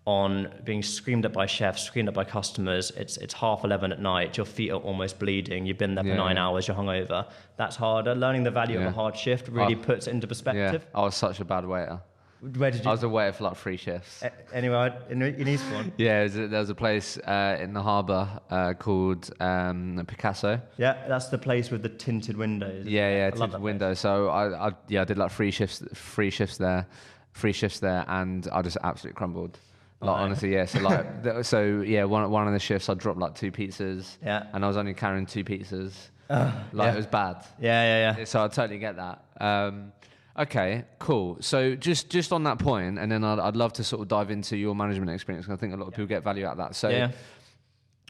on being screamed at by chefs, screamed at by customers. It's 11:30 at night. Your feet are almost bleeding. You've been there for 9 hours. You're hungover. That's harder. Learning the value of a hard shift really puts it into perspective. Yeah. I was such a bad waiter. Where did you? I was a waiter for like 3 shifts. Anywhere in Eastbourne? Yeah, there was a place in the harbour called Picasso. Yeah, that's the place with the tinted windows. Yeah, tinted windows. So I did like 3 shifts there, and I just absolutely crumbled. Like honestly, yeah. So like, one of the shifts I dropped like 2 pizzas. Yeah. And I was only carrying 2 pizzas. It was bad. Yeah. So I totally get that. Okay, cool. So just on that point, and then I'd love to sort of dive into your management experience, because I think a lot of people get value out of that. So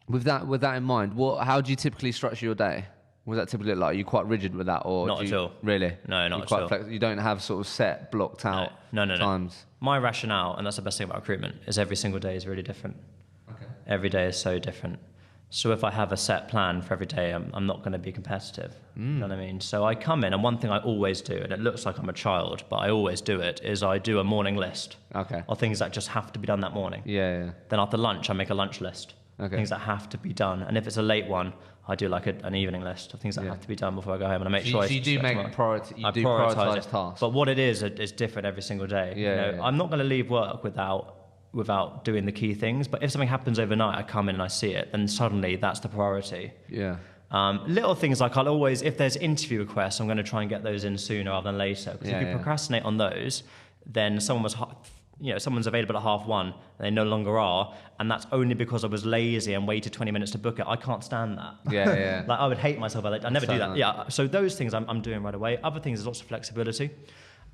with that in mind, how do you typically structure your day? Was that typically like, are you quite rigid with that, or not at all? Really? No, not at all. You don't have sort of set, blocked out times? My rationale, and that's the best thing about recruitment, is every single day is really different. Okay. Every day is so different. So if I have a set plan for every day, I'm not going to be competitive. You know what I mean? So I come in, and one thing I always do, and it looks like I'm a child, but I always do it, is I do a morning list of things that just have to be done that morning. Yeah. Then after lunch, I make a lunch list. Things that have to be done. And if it's a late one, I do like an evening list of things that have to be done before I go home, and I make sure. So you do make prioritize tasks. But what it is different every single day. I'm not going to leave work without doing the key things. But if something happens overnight, I come in and I see it, then suddenly that's the priority. Yeah. Little things like I'll always, if there's interview requests, I'm going to try and get those in sooner rather than later. Because if you procrastinate on those, then someone's available at 1:30 and they no longer are, and that's only because I was lazy and waited 20 minutes to book it. I can't stand that. Yeah. Like I would hate myself. I never do that. Yeah. So those things I'm doing right away. Other things, there's lots of flexibility,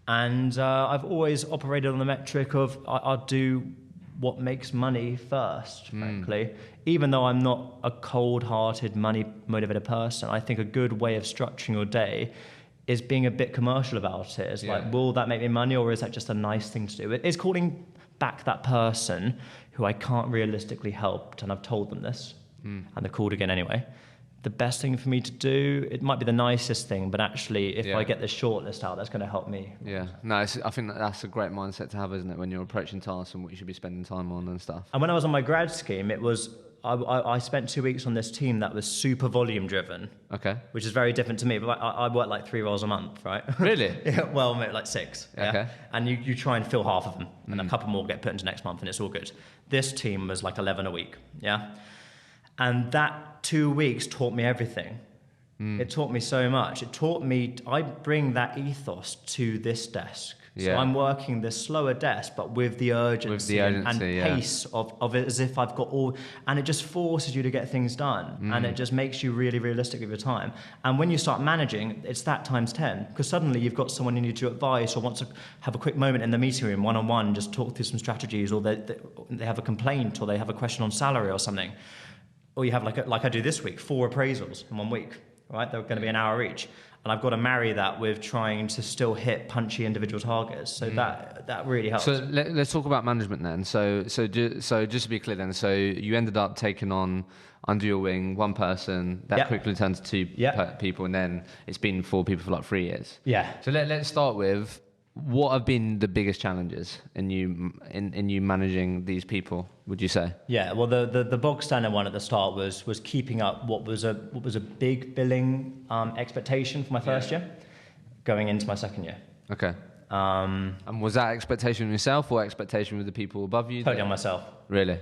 and I've always operated on the metric of I'll do what makes money first, frankly. Even though I'm not a cold-hearted, money-motivated person, I think a good way of structuring your day is being a bit commercial about it. It's like, will that make me money, or is that just a nice thing to do? It's calling back that person who I can't realistically help, and I've told them this, and they've called again anyway. The best thing for me to do, it might be the nicest thing, but actually, if I get this shortlist out, that's going to help me. Yeah, no, I think that's a great mindset to have, isn't it, when you're approaching tasks and what you should be spending time on and stuff. And when I was on my grad scheme, it was I spent 2 weeks on this team that was super volume driven. Okay. Which is very different to me. But I work like 3 roles a month, right? Really? Well, maybe like 6. Yeah? Okay. And you try and fill half of them, and a couple more get put into next month, and it's all good. This team was like 11 a week. Yeah. And that 2 weeks taught me everything. It taught me so much. It taught me, I bring that ethos to this desk. So I'm working this slower desk, but with the urgency, and pace of it, as if I've got all, and it just forces you to get things done. And it just makes you really realistic with your time. And when you start managing, it's that times 10, because suddenly you've got someone you need to advise or want to have a quick moment in the meeting room, one-on-one, just talk through some strategies, or they have a complaint, or they have a question on salary or something. Or you have like I do this week, 4 appraisals in 1 week, right? They're going to be an hour each. And I've got to marry that with trying to still hit punchy individual targets. So that really helps. So let's talk about management then. So just to be clear then, so you ended up taking on under your wing 1 person, that quickly turned to 2 people, and then it's been 4 people for like 3 years. Yeah. So let's start with, what have been the biggest challenges in you managing these people, would you say? Yeah, well, the bog standard one at the start was keeping up what was a big billing expectation for my first year, going into my second year. Okay. And was that expectation on yourself or expectation with the people above you? Totally on myself. Really?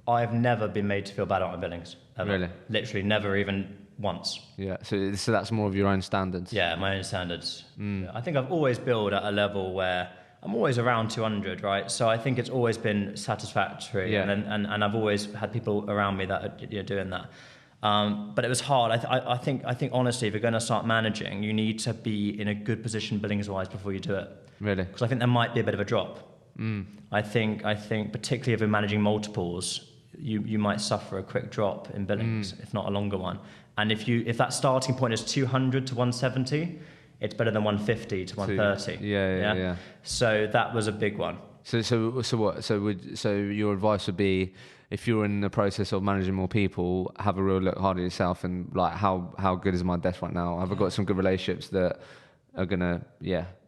I've never been made to feel bad about my billings. Ever. Really? Literally never, even once. Yeah, so that's more of your own standards. Yeah, my own standards. I think I've always billed at a level where I'm always around 200, right? So I think it's always been satisfactory, and I've always had people around me that are doing that. But it was hard. I think honestly, if you're going to start managing, you need to be in a good position billings-wise before you do it. Really? Because I think there might be a bit of a drop. I think particularly if you're managing multiples, you might suffer a quick drop in billings, if not a longer one. And if that starting point is 200 to 170, it's better than 150 to 130. Yeah. So that was a big one. So your advice would be, if you're in the process of managing more people, have a real look hard at yourself and like, how good is my desk right now? Have I got some good relationships that are gonna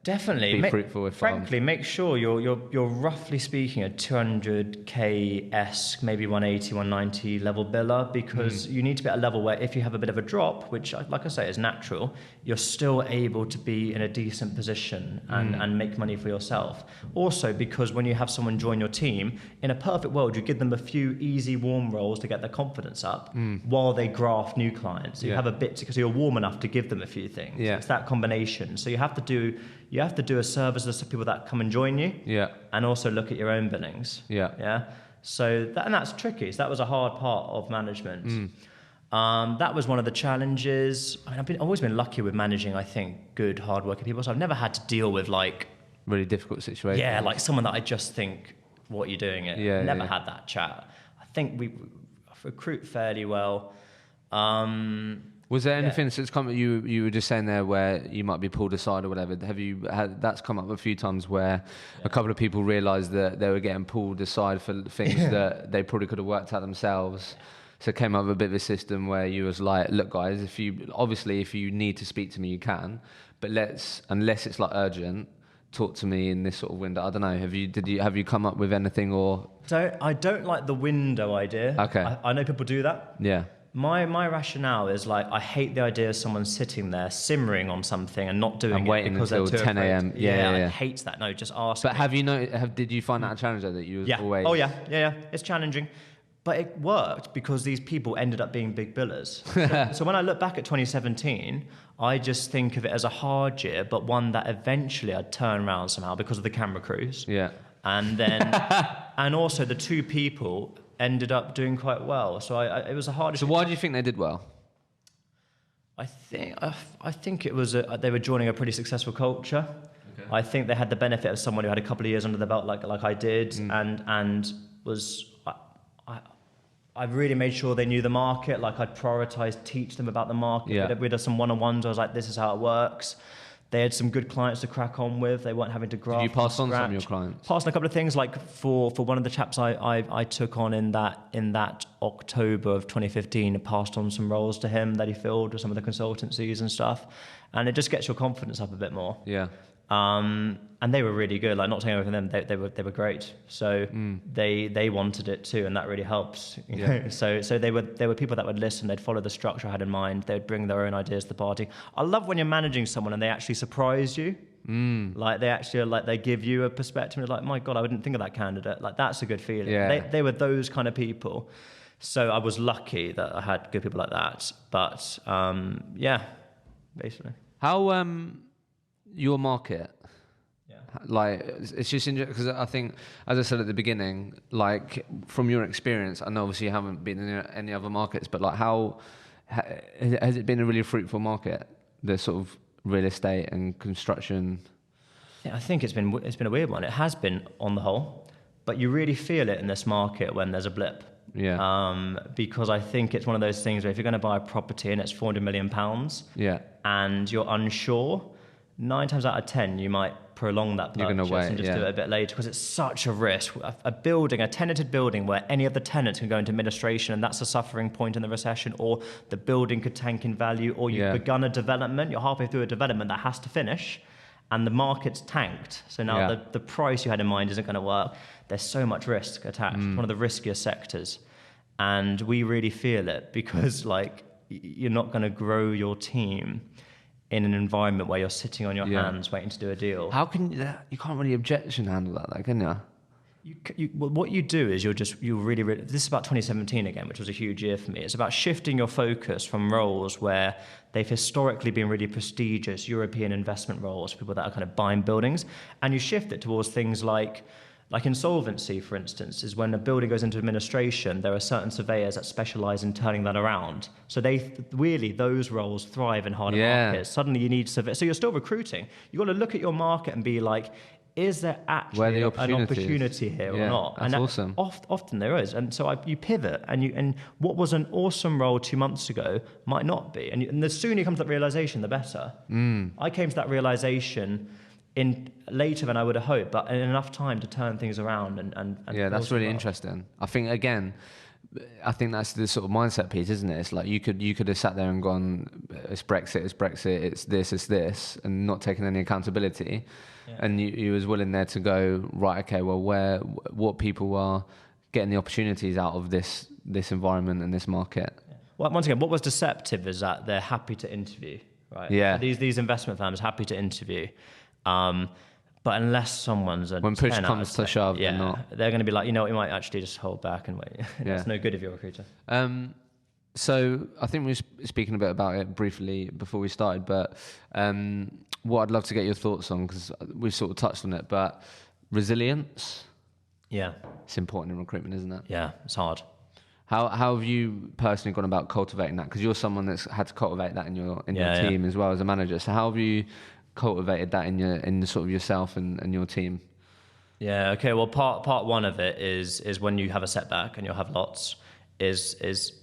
definitely be fruitful? Frankly, make sure you're roughly speaking a 200k-esque, maybe 180, 190 level biller, because you need to be at a level where if you have a bit of a drop, which like I say is natural, you're still able to be in a decent position and make money for yourself. Also, because when you have someone join your team, in a perfect world, you give them a few easy warm roles to get their confidence up while they graft new clients. So you have a bit, because you're warm enough to give them a few things. It's that combination. So you have to do a service to the people that come and join you, and also look at your own billings. So that's tricky. So that was a hard part of management. That was one of the challenges. I mean, I've always been lucky with managing, I think, good, hard-working people. So I've never had to deal with like really difficult situations. Yeah, like someone that I just think, what are you doing it? Never had that chat. I think we recruit fairly well. Was there anything that's come? You were just saying there where you might be pulled aside or whatever. Have you had that's come up a few times where a couple of people realised that they were getting pulled aside for things that they probably could have worked out themselves? So it came up with a bit of a system where you was like, look, guys, if you need to speak to me, you can, but unless it's like urgent, talk to me in this sort of window. I don't know. Have you come up with anything or? I don't like the window idea. Okay. I know people do that. Yeah. My rationale is like, I hate the idea of someone sitting there simmering on something and not doing it because until they're too 10 a.m. I hate that. No, just ask. But did you find that a challenge though, that you was always? Oh yeah. It's challenging, but it worked because these people ended up being big billers. So when I look back at 2017, I just think of it as a hard year, but one that eventually I'd turn around somehow because of the camera crews. Yeah. And then, and also the two people ended up doing quite well. So it was a hard. So why do you think they did well? I think it was they were joining a pretty successful culture. Okay. I think they had the benefit of someone who had a couple of years under the belt, like I did, and was. I really made sure they knew the market. Like I'd prioritized teach them about the market. Yeah. We did some one-on-ones. I was like, this is how it works. They had some good clients to crack on with. They weren't having to graft. Did you pass on some of your clients? Passed on a couple of things, like for one of the chaps I took on in that October of 2015, I passed on some roles to him that he filled with some of the consultancies and stuff, and it just gets your confidence up a bit more. Yeah. And they were really good. Like not taking away from them, they were great. So they wanted it too, and that really helps. You know? So they were people that would listen. They'd follow the structure I had in mind. They'd bring their own ideas to the party. I love when you're managing someone and they actually surprise you. Like they actually they give you a perspective. And like, my God, I wouldn't think of that candidate. Like that's a good feeling. Yeah. They were those kind of people. So I was lucky that I had good people like that. But basically. How your market? Like it's just interesting because I think, as I said at the beginning, like from your experience, I know obviously you haven't been in any other markets, but like how has it been a really fruitful market, the sort of real estate and construction? Yeah, I think it's been a weird one. It has been on the whole, but you really feel it in this market when there's a blip. Yeah. Because I think it's one of those things where if you're going to buy a property and it's £400 million, and you're unsure, 9 times out of 10 you might prolong that purchase and just do it a bit later because it's such a risk. A tenanted building where any of the tenants can go into administration and that's a suffering point in the recession, or the building could tank in value, or you've begun a development, you're halfway through a development that has to finish and the market's tanked. So now the price you had in mind isn't going to work. There's so much risk attached. It's one of the riskier sectors. And we really feel it because like you're not going to grow your team in an environment where you're sitting on your hands waiting to do a deal. How can you can't really objection handle that, can you? Well, what you do is you'll really, this is about 2017 again, which was a huge year for me. It's about shifting your focus from roles where they've historically been really prestigious European investment roles, people that are kind of buying buildings, and you shift it towards things like insolvency, for instance, is when a building goes into administration, there are certain surveyors that specialize in turning that around. So those roles thrive in harder markets. Suddenly you need surveyors. So you're still recruiting. You've got to look at your market and be like, is there actually an opportunity here or not? That's awesome. Often there is. And so you pivot, and what was an awesome role 2 months ago might not be. And the sooner you come to that realization, the better. I came to that realization in later than I would have hoped, but in enough time to turn things around. And that's really interesting. I think that's the sort of mindset piece, isn't it? It's like you could have sat there and gone, it's Brexit, it's this, and not taken any accountability. Yeah. And you was willing there to go, right, okay, well, what people are getting the opportunities out of this environment and this market. Yeah. Well, once again, what was deceptive is that they're happy to interview, right? Yeah. So these investment firms happy to interview. But unless someone's when push comes to shove, they're going to be like, you know what, you might actually just hold back and wait. It's no good if you're a recruiter. So I think we were speaking a bit about it briefly before we started, but what I'd love to get your thoughts on, because we sort of touched on it, but resilience. Yeah. It's important in recruitment, isn't it? Yeah, it's hard. How have you personally gone about cultivating that? Because you're someone that's had to cultivate that in your team as well as a manager. So how have you cultivated that in sort of yourself and your team? Yeah, okay, well part one of it is when you have a setback, and you'll have lots, is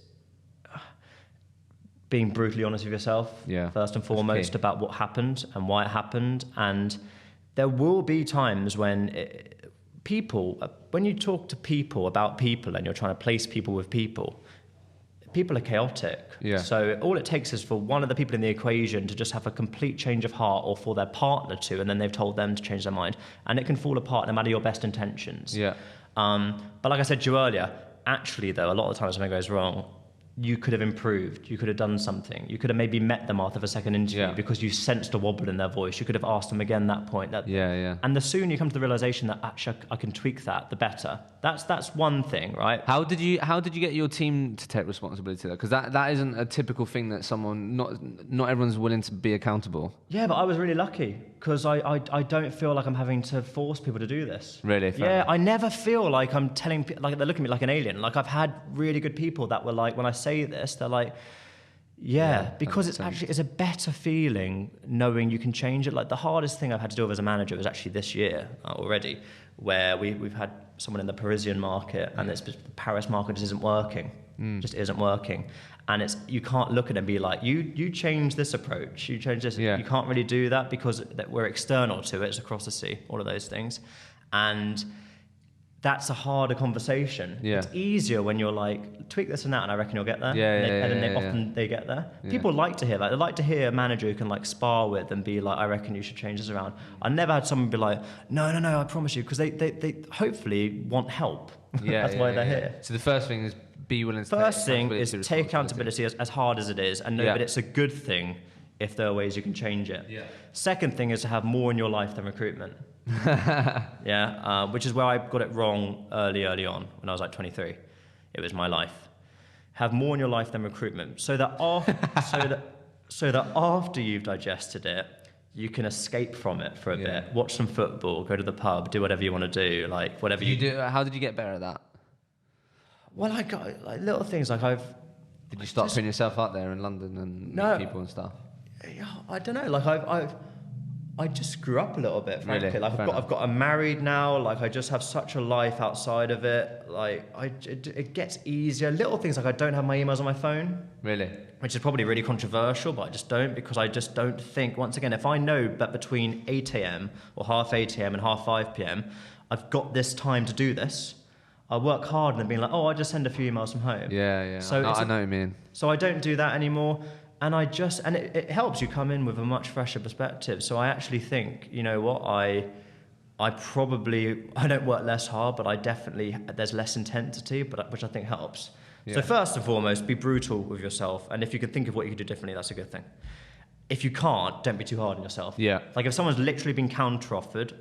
being brutally honest with yourself, first and foremost, about what happened and why it happened. And there will be times when when you talk to people about people and you're trying to place people with people are chaotic. Yeah. So all it takes is for one of the people in the equation to just have a complete change of heart, or for their partner to, and then they've told them to change their mind, and it can fall apart no matter your best intentions. Yeah. But like I said to you earlier, actually though, a lot of the times when it goes wrong, you could have improved, you could have done something, you could have maybe met them after the second interview because you sensed a wobble in their voice, you could have asked them again that point. And the sooner you come to the realization that actually I can tweak that, the better. That's one thing, right? How did you get your team to take responsibility there? Because that isn't a typical thing that not everyone's willing to be accountable. Yeah, but I was really lucky, because I don't feel like I'm having to force people to do this. Really? Yeah, I never feel like I'm telling people, like they're looking at me like an alien. Like I've had really good people that were like, when I say this, they're like, because it's a better feeling knowing you can change it. Like the hardest thing I've had to do as a manager was actually this year already, where we've had someone in the Parisian market, and the Paris market just isn't working. And you can't look at it and be like, you change this approach, you change this. You can't really do that because we're external to it. It's across the sea, all of those things. And that's a harder conversation. Yeah. It's easier when you're like, tweak this and that, and I reckon you'll get there. Often they get there. Yeah. People like to hear that. They like to hear a manager who can like spar with and be like, I reckon you should change this around. I never had someone be like, no, I promise you, because they hopefully want help. That's why they're here. So the first thing is be willing to First thing is take accountability as hard as it is, and know that it's a good thing if there are ways you can change it. Yeah. Second thing is to have more in your life than recruitment. Which is where I got it wrong early on when I was like 23. It was my life. Have more in your life than recruitment, so that after you've digested it, you can escape from it for a bit. Watch some football, go to the pub, do whatever you want to do, like whatever you do. How did you get better at that? Well, I got like little things like Did you start putting yourself out there in London and meet people and stuff? Yeah, I don't know. Like I just grew up a little bit, frankly. Really? Like I'm married now. Like I just have such a life outside of it. Like it gets easier. Little things like I don't have my emails on my phone. Really? Which is probably really controversial, but I just don't, because I just don't think, once again, if I know that between 8 a.m. or half 8 a.m. and half 5 p.m. I've got this time to do this, I work hard and then being like, I just send a few emails from home. Yeah. So I know what you mean. So I don't do that anymore. And it helps you come in with a much fresher perspective. So I actually think, you know what, I don't work less hard, but there's less intensity, which I think helps. Yeah. So first and foremost, be brutal with yourself. And if you can think of what you could do differently, that's a good thing. If you can't, don't be too hard on yourself. Yeah. Like if someone's literally been counter-offered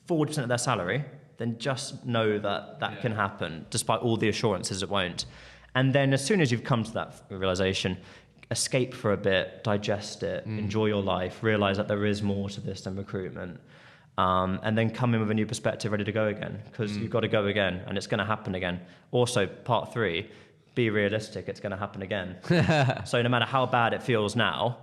40% of their salary, then just know that that can happen, despite all the assurances it won't. And then as soon as you've come to that realization, escape for a bit, digest it, enjoy your life, realize that there is more to this than recruitment. And then come in with a new perspective, ready to go again, because you've got to go again, and it's going to happen again. Also, part 3, be realistic, it's going to happen again. So no matter how bad it feels now,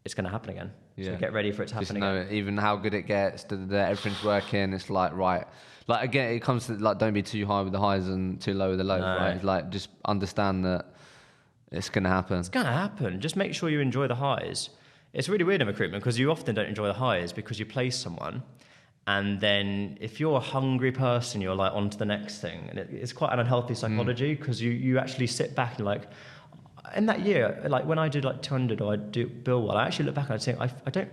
it's going to happen again. So get ready for it to happen again. Just know even how good it gets, everything's working, it's like, right. Like, again, it comes to, like, don't be too high with the highs and too low with the lows, right? It's like, just understand that it's going to happen. It's going to happen. Just make sure you enjoy the highs. It's really weird in recruitment because you often don't enjoy the highs because you place someone, and then if you're a hungry person, you're like on to the next thing. And it's quite an unhealthy psychology because you actually sit back and like, in that year, like when I did like 200 or I do bill well, I actually look back and I think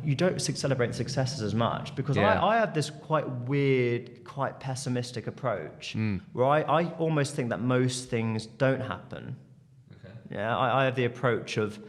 you don't celebrate successes as much because I have this quite weird, quite pessimistic approach where I almost think that most things don't happen. Okay. Yeah, I have the approach of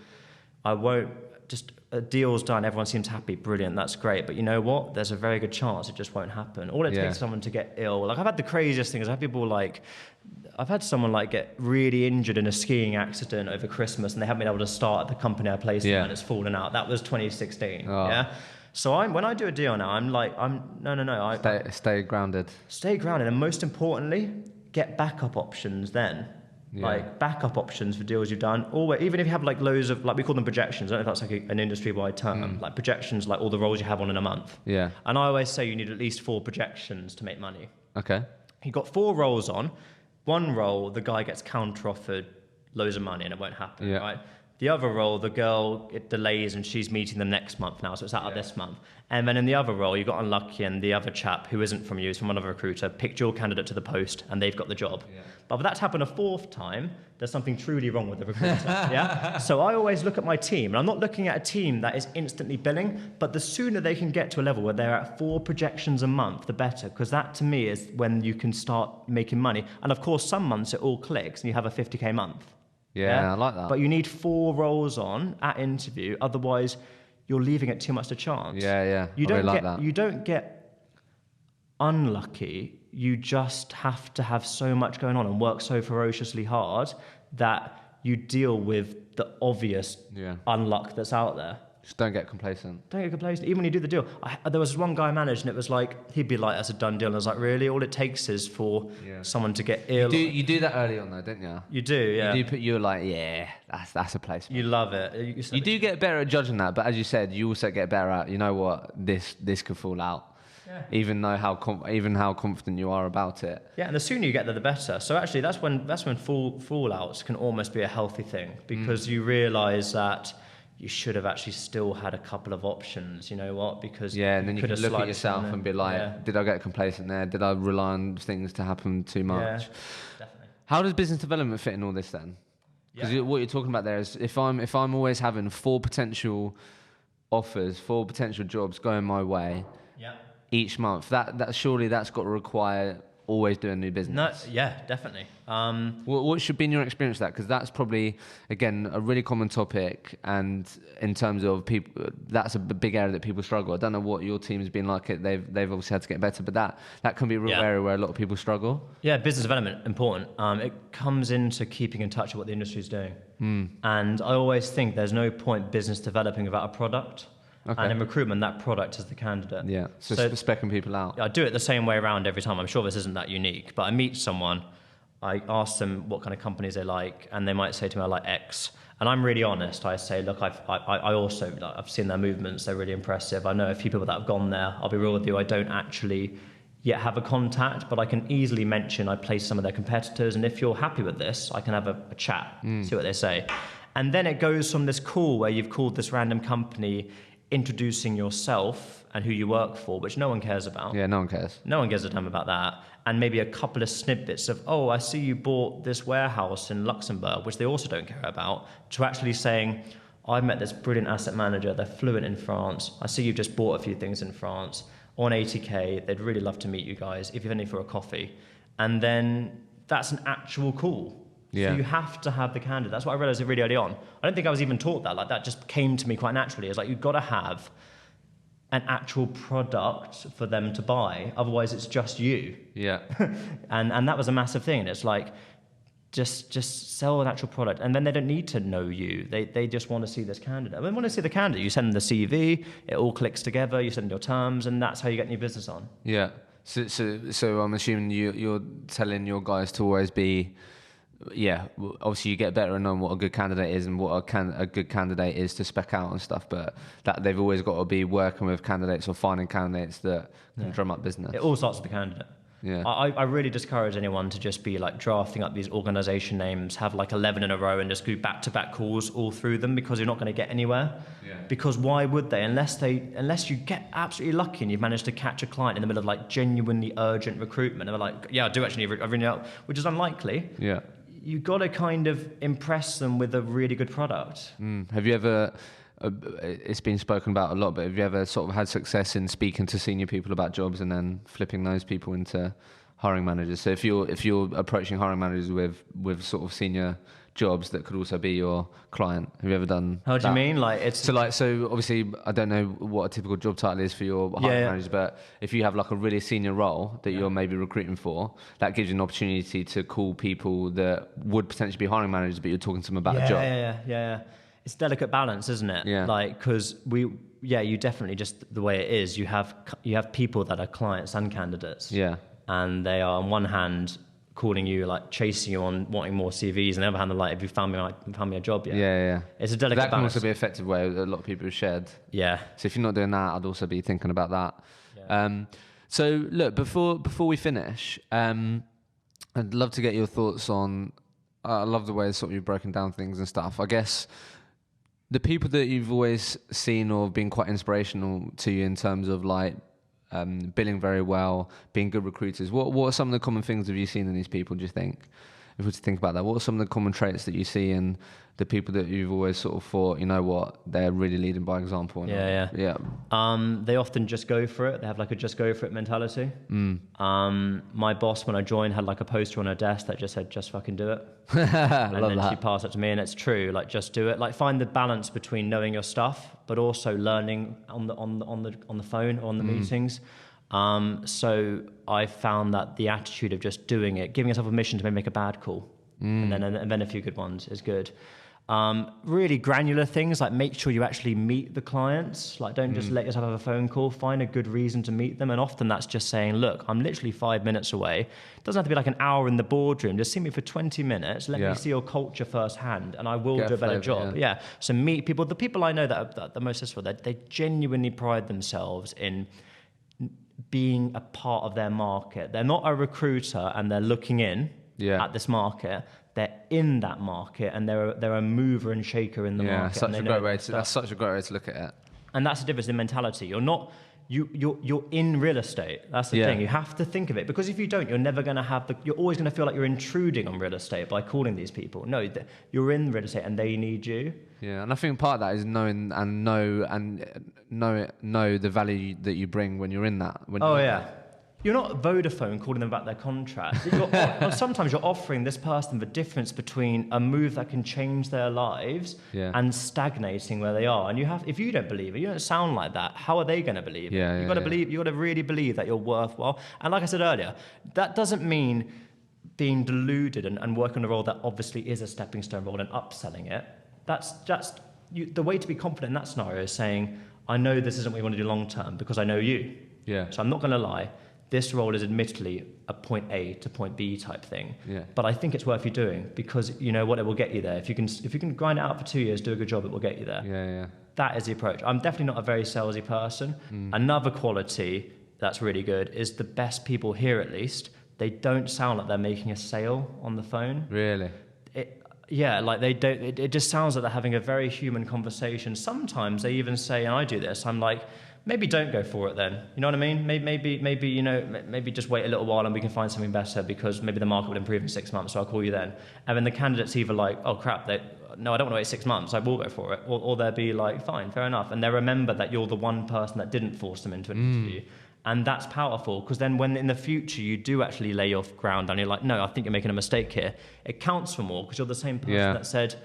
I won't just a deal's done, everyone seems happy, brilliant, that's great. But you know what? There's a very good chance it just won't happen. All it takes is someone to get ill. Like I've had the craziest things. I've had someone like get really injured in a skiing accident over Christmas, and they haven't been able to start at the company I placed them, and it's fallen out. That was 2016. Oh. Yeah. So when I do a deal now, no. Stay grounded. Stay grounded, and most importantly, get backup options then. Yeah. Like backup options for deals you've done, or even if you have like loads of, like we call them projections. I don't know if that's like an industry-wide term. Like projections, like all the roles you have on in a month. Yeah. And I always say you need at least 4 projections to make money. Okay. You got 4 roles on. One role, the guy gets counter-offered loads of money and it won't happen, right? The other role, the girl, it delays and she's meeting them next month now, so it's out of this month. And then in the other role, you got unlucky and the other chap, who isn't from you, is from another recruiter, picked your candidate to the post and they've got the job. Yeah. But if that's happened a 4th time, there's something truly wrong with the recruiter. So I always look at my team, and I'm not looking at a team that is instantly billing, but the sooner they can get to a level where they're at 4 projections a month, the better, because that to me is when you can start making money. And of course, some months it all clicks and you have a 50k month. Yeah, I like that. But you need 4 roles on at interview, otherwise you're leaving it too much to chance. You don't get unlucky. You just have to have so much going on and work so ferociously hard that you deal with the obvious unluck that's out there. Just don't get complacent. Don't get complacent. Even when you do the deal. There was one guy I managed, and it was like, he'd be like, that's a done deal. And I was like, really? All it takes is for someone to get ill. You do that early on, though, don't you? You do, yeah. You're like, that's a placement. You love it. You do get better at judging that, but as you said, you also get better at, you know what, this could fall out. Yeah. Even how confident you are about it. Yeah, and the sooner you get there, the better. So actually, that's when fallouts can almost be a healthy thing, because you realise that you should have actually still had a couple of options, you know what? Because and then you can look at yourself and be like, did I get complacent there? Did I rely on things to happen too much? Yeah, definitely. How does business development fit in all this then? Because what you're talking about there is, if I'm always having 4 potential offers, 4 potential jobs going my way each month, that surely that's got to require always doing new business. No, yeah, definitely. What should be in your experience of that? Because that's probably, again, a really common topic, and in terms of people, that's a big area that people struggle. I don't know what your team's been like. They've obviously had to get better, but that can be a real area where a lot of people struggle. Yeah, business development, important. It comes into keeping in touch with what the industry is doing. And I always think there's no point business developing without a product. Okay. And in recruitment, that product is the candidate. Yeah, so speccing people out. I do it the same way around every time. I'm sure this isn't that unique, but I meet someone, I ask them what kind of companies they like, and they might say to me, I like X. And I'm really honest. I say, look, I've seen their movements. They're really impressive. I know a few people that have gone there. I'll be real with you. I don't actually yet have a contact, but I can easily mention I place some of their competitors. And if you're happy with this, I can have a chat, see what they say. And then it goes from this call where you've called this random company, introducing yourself and who you work for, which no one cares about. Yeah, no one cares. No one gives a damn about that. And maybe a couple of snippets of, oh, I see you bought this warehouse in Luxembourg, which they also don't care about, to actually saying, I've met this brilliant asset manager, they're fluent in France. I see you've just bought a few things in France. On 80K, they'd really love to meet you guys, if only for a coffee. And then that's an actual call. Yeah. So you have to have the candidate. That's what I realised really early on. I don't think I was even taught that. Like, that just came to me quite naturally. It's like, you've got to have an actual product for them to buy. Otherwise, it's just you. Yeah. and that was a massive thing. It's like, just sell an actual product, and then they don't need to know you. They just want to see this candidate. They want to see the candidate. You send them the CV, it all clicks together. You send your terms, and that's how you get new business on. Yeah. So I'm assuming you're telling your guys to always be, obviously you get better at knowing what a good candidate is and what a good candidate is to spec out and stuff, but that they've always got to be working with candidates or finding candidates that can drum up business. It all starts with the candidate. Yeah. I really discourage anyone to just be like drafting up these organization names, have like 11 in a row and just do back-to-back calls all through them, because you're not going to get anywhere. Yeah. Because why would they? Unless you get absolutely lucky and you've managed to catch a client in the middle of like genuinely urgent recruitment, and they're like, yeah, I do actually need, I really know, which is unlikely. Yeah. You got to kind of impress them with a really good product. Have you ever... it's been spoken about a lot, but have you ever sort of had success in speaking to senior people about jobs and then flipping those people into hiring managers? So if you're approaching hiring managers with sort of senior jobs that could also be your client, have you ever done How do that? you mean? So obviously I don't know what a typical job title is for your hiring managers, but if you have like a really senior role that you're maybe recruiting for, that gives you an opportunity to call people that would potentially be hiring managers, but you're talking to them about a job. Yeah. It's a delicate balance, isn't it? Yeah. Like, because you definitely, just the way it is, you have people that are clients and candidates. Yeah. And they are on one hand calling you, like chasing you on wanting more CVs, and on the other hand, they're like, have you found me a job yet? Yeah. It's a delicate balance. That can also be an effective way a lot of people have shared. Yeah. So if you're not doing that, I'd also be thinking about that. Yeah. So look, before we finish, I'd love to get your thoughts on, I love the way sort of you've broken down things and stuff. I guess the people that you've always seen or been quite inspirational to you in terms of like billing very well, being good recruiters, what are some of the common things have you seen in these people, do you think? If we were to think about that, what are some of the common traits that you see in the people that you've always sort of thought, you know what, they're really leading by example? Yeah. They often just go for it. They have like a just go for it mentality. My boss, when I joined, had like a poster on her desk that just said, just fucking do it. And then she passed it to me, and it's true. Like, just do it. Like, find the balance between knowing your stuff, but also learning on the phone or on the meetings. So I found that the attitude of just doing it, giving yourself a mission to maybe make a bad call, and then a few good ones is good. Really granular things, like make sure you actually meet the clients. Like, don't just let yourself have a phone call. Find a good reason to meet them, and often that's just saying, look, I'm literally 5 minutes away. It doesn't have to be like an hour in the boardroom. Just see me for 20 minutes. Let me see your culture firsthand, and I will do a better job. Yeah. So meet people. The people I know that are the most successful, they genuinely pride themselves in being a part of their market. They're not a recruiter and they're looking in at this market. They're in that market, and they're a mover and shaker in the market. That's such a great way to look at it. And that's the difference in mentality. You're in real estate. That's the thing. You have to think of it, because if you don't, you're never going to have you're always going to feel like you're intruding on real estate by calling these people. No, you're in real estate and they need you. Yeah, and I think part of that is know the value that you bring when you're in that. You're not Vodafone calling them about their contract. Sometimes you're offering this person the difference between a move that can change their lives and stagnating where they are. And if you don't believe it, you don't sound like that, how are they going to believe it? You've got to really believe that you're worthwhile. And like I said earlier, that doesn't mean being deluded and working on a role that obviously is a stepping stone role and upselling it. That's just the way to be confident in that scenario is saying, I know this isn't what you want to do long term because I know you. Yeah. So I'm not going to lie. This role is admittedly a point A to point B type thing, but I think it's worth you doing, because you know what, it will get you there. If you can grind it out for 2 years, do a good job, it will get you there. That is the approach. I'm definitely not a very salesy person. Another quality that's really good is the best people here, at least, they don't sound like they're making a sale on the phone. Really? Like they don't. It just sounds like they're having a very human conversation. Sometimes they even say, and I do this, I'm like, maybe don't go for it then. You know what I mean? Maybe just wait a little while and we can find something better, because maybe the market will improve in 6 months, so I'll call you then. And then the candidate's either like, oh crap, no, I don't want to wait 6 months, I will go for it. Or they'll be like, fine, fair enough. And they remember that you're the one person that didn't force them into an interview. And that's powerful, because then when in the future you do actually lay your ground down, you're like, no, I think you're making a mistake here. It counts for more, because you're the same person that said,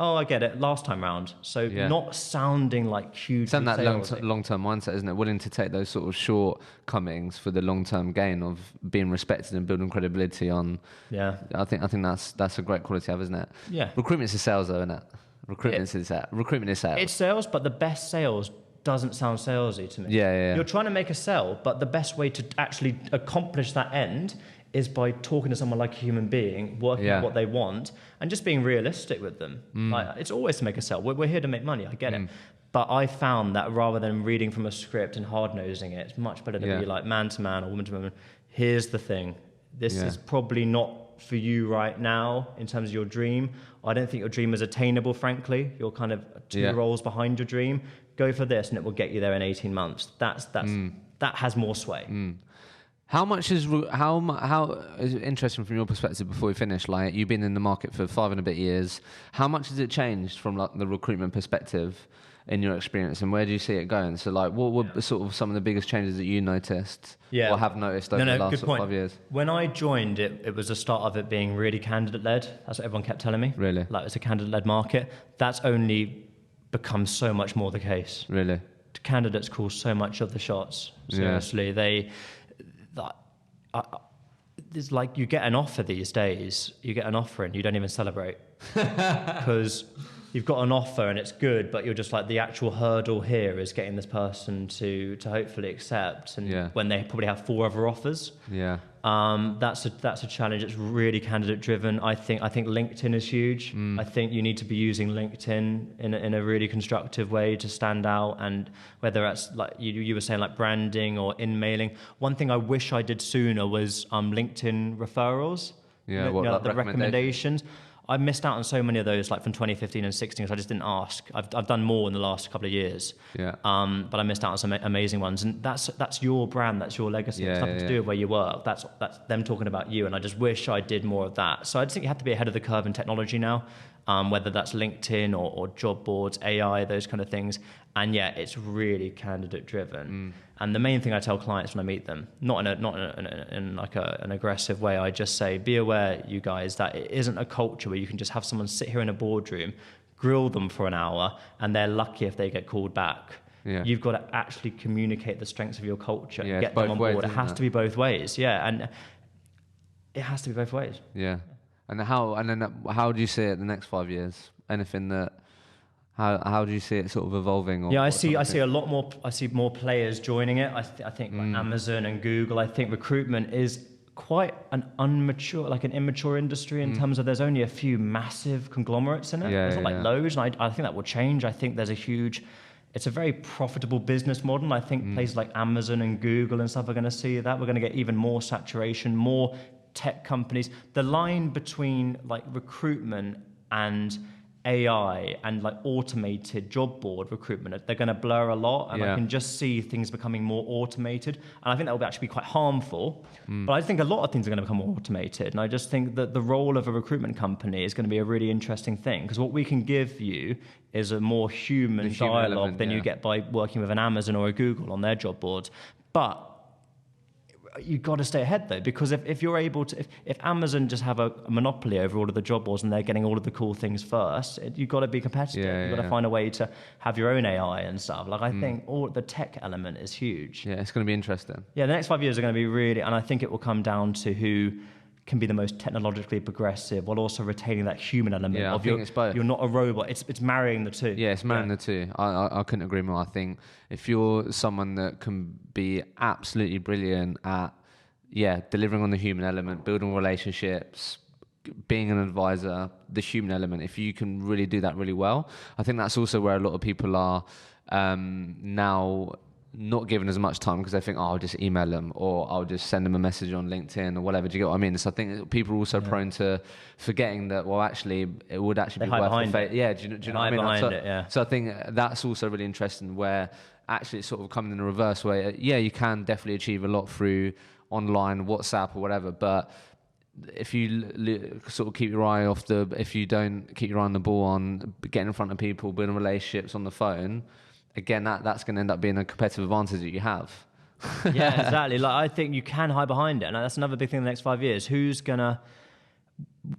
oh, I get it, last time round. So not sounding like huge. It's that long-term mindset, isn't it? Willing to take those sort of shortcomings for the long-term gain of being respected and building credibility on. Yeah. I think that's a great quality to have, isn't it? Yeah. Recruitment's is sales, though, isn't it? Recruitment is sales. It's sales, but the best sales doesn't sound salesy to me. Yeah. You're trying to make a sell, but the best way to actually accomplish that end is by talking to someone like a human being, working out what they want, and just being realistic with them. Like, it's always to make a sell. We're here to make money, I get it. But I found that rather than reading from a script and hard-nosing it, it's much better to be like man to man or woman to woman. Here's the thing. This is probably not for you right now in terms of your dream. I don't think your dream is attainable, frankly. You're kind of 2 roles behind your dream. Go for this and it will get you there in 18 months. That has more sway. How interesting from your perspective before we finish, like you've been in the market for 5 and a bit years, how much has it changed from like the recruitment perspective in your experience, and where do you see it going? So like what were sort of some of the biggest changes that you noticed or have noticed over the last 5 years? When I joined, it was the start of it being really candidate-led. That's what everyone kept telling me. Really? Like it's a candidate-led market. That's only become so much more the case. Really? Candidates call so much of the shots. Seriously, it's like you get an offer these days. You get an offer and you don't even celebrate because you've got an offer and it's good, but you're just like, the actual hurdle here is getting this person to hopefully accept. And when they probably have 4 other offers, that's a challenge. It's really candidate driven. I think LinkedIn is huge. I think you need to be using LinkedIn in a really constructive way to stand out. And whether that's like you were saying, like branding or in mailing. One thing I wish I did sooner was LinkedIn referrals. The recommendations. I missed out on so many of those, like from 2015 and 16, because I just didn't ask. I've done more in the last couple of years. But I missed out on some amazing ones, and that's your brand, that's your legacy. It's nothing to do with where you work. That's them talking about you, and I just wish I did more of that. So I just think you have to be ahead of the curve in technology now, whether that's LinkedIn or job boards, AI, those kind of things. And it's really candidate driven. And the main thing I tell clients when I meet them, not in like an aggressive way, I just say, be aware, you guys, that it isn't a culture where you can just have someone sit here in a boardroom, grill them for an hour, and they're lucky if they get called back. You've got to actually communicate the strengths of your culture and get them on board. It has to be both ways. And it has to be both ways. And how do you see it the next 5 years? Anything that... How do you see it sort of evolving? I see a lot more. I see more players joining it. I think like Amazon and Google. I think recruitment is quite an immature industry in terms of there's only a few massive conglomerates in it. There's not loads, and I think that will change. I think it's a very profitable business model. I think places like Amazon and Google and stuff are going to see that. We're going to get even more saturation, more tech companies. The line between like recruitment and AI and like automated job board recruitment, they're going to blur a lot, and I can just see things becoming more automated, and I think that will actually be quite harmful. But I think a lot of things are going to become more automated, and I just think that the role of a recruitment company is going to be a really interesting thing, because what we can give you is a more human dialogue than you get by working with an Amazon or a Google on their job boards. But you've got to stay ahead though, because if you're able to, if Amazon just have a monopoly over all of the job boards and they're getting all of the cool things first, you've got to be competitive. You've got to find a way to have your own AI and stuff. Like I think all the tech element is huge. It's going to be interesting. The next 5 years are going to be really, and I think it will come down to who can be the most technologically progressive while also retaining that human element. I think it's both. You're not a robot. It's marrying the two. It's marrying the two. I couldn't agree more. I think if you're someone that can be absolutely brilliant at delivering on the human element, building relationships, being an advisor, the human element, if you can really do that really well, I think that's also where a lot of people are now not given as much time, because they think, I'll just email them or I'll just send them a message on LinkedIn or whatever. Do you get what I mean? So I think people are also prone to forgetting that, well, actually, it would actually be worth the faith. Do you know what I mean? So I think that's also really interesting, where actually it's sort of coming in a reverse way. You can definitely achieve a lot through online, WhatsApp or whatever, but if you sort of if you don't keep your eye on the ball on getting in front of people, building relationships on the phone, again, that's going to end up being a competitive advantage that you have. Exactly. Like I think you can hide behind it, and that's another big thing in the next 5 years.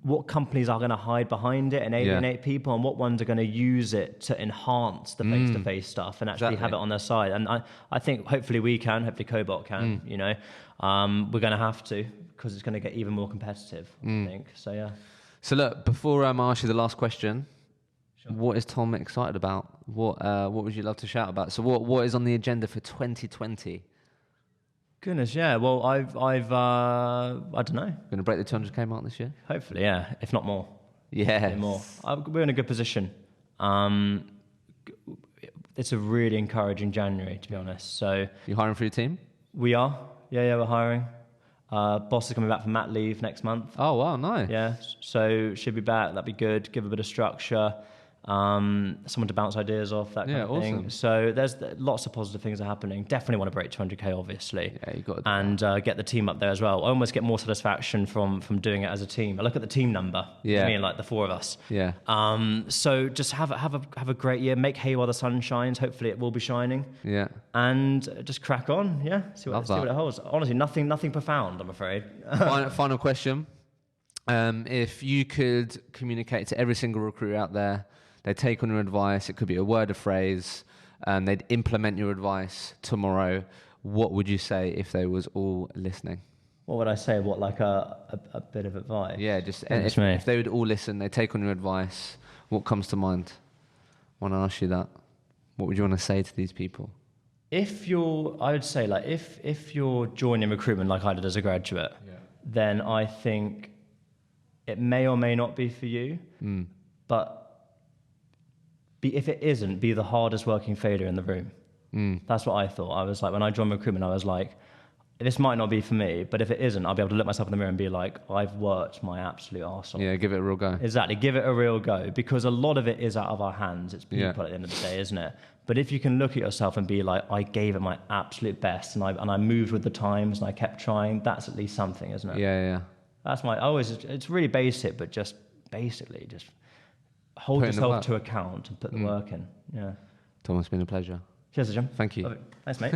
what companies are going to hide behind it and alienate people, and what ones are going to use it to enhance the face-to-face stuff and actually have it on their side. And I think hopefully Cobalt can, you know. We're going to have to, because it's going to get even more competitive, I think. So, yeah. So, look, before I ask you the last question, what is Tom excited about? What would you love to shout about? So what is on the agenda for 2020? Goodness, yeah. Well, I don't know. Going to break the 200k mark this year? Hopefully, yeah. If not more. Yeah. More. We're in a good position. It's a really encouraging January, to be honest. So you hiring for your team? We are. Yeah, we're hiring. Boss is coming back from mat leave next month. Oh, wow, nice. Yeah, so should be back. That'd be good. Give a bit of structure. Someone to bounce ideas off, that kind of thing. Awesome. So there's lots of positive things are happening. Definitely want to break 200k, obviously. Yeah, you got to do and get the team up there as well. I almost get more satisfaction from doing it as a team. I look at the team number. Yeah, I mean, like the four of us. Yeah. So just have a great year. Make hay while the sun shines. Hopefully, it will be shining. Yeah. And just crack on. Yeah. See what it holds. Honestly, nothing profound, I'm afraid. Final question. If you could communicate to every single recruiter out there, they take on your advice, it could be a word, a phrase, and they'd implement your advice tomorrow, what would you say if they was all listening? What would I say? What, like a bit of advice? Yeah, just if they would all listen, they take on your advice, what comes to mind? I want to ask you that. What would you want to say to these people? I would say, like, if you're joining recruitment like I did as a graduate, then I think it may or may not be for you, but if it isn't, be the hardest working failure in the room. That's what I thought. I was like, when I joined recruitment, I was like, this might not be for me, but if it isn't, I'll be able to look myself in the mirror and be like, I've worked my absolute arse off. Yeah, give it a real go. Exactly, give it a real go, because a lot of it is out of our hands. It's people at the end of the day, isn't it? But if you can look at yourself and be like, I gave it my absolute best, and I moved with the times, and I kept trying, that's at least something, isn't it? Yeah. That's it's really basic, but just basically just hold yourself to account and put the work in. Yeah. Tom, it's been a pleasure. Cheers, Jim. Thank you. Thanks, mate.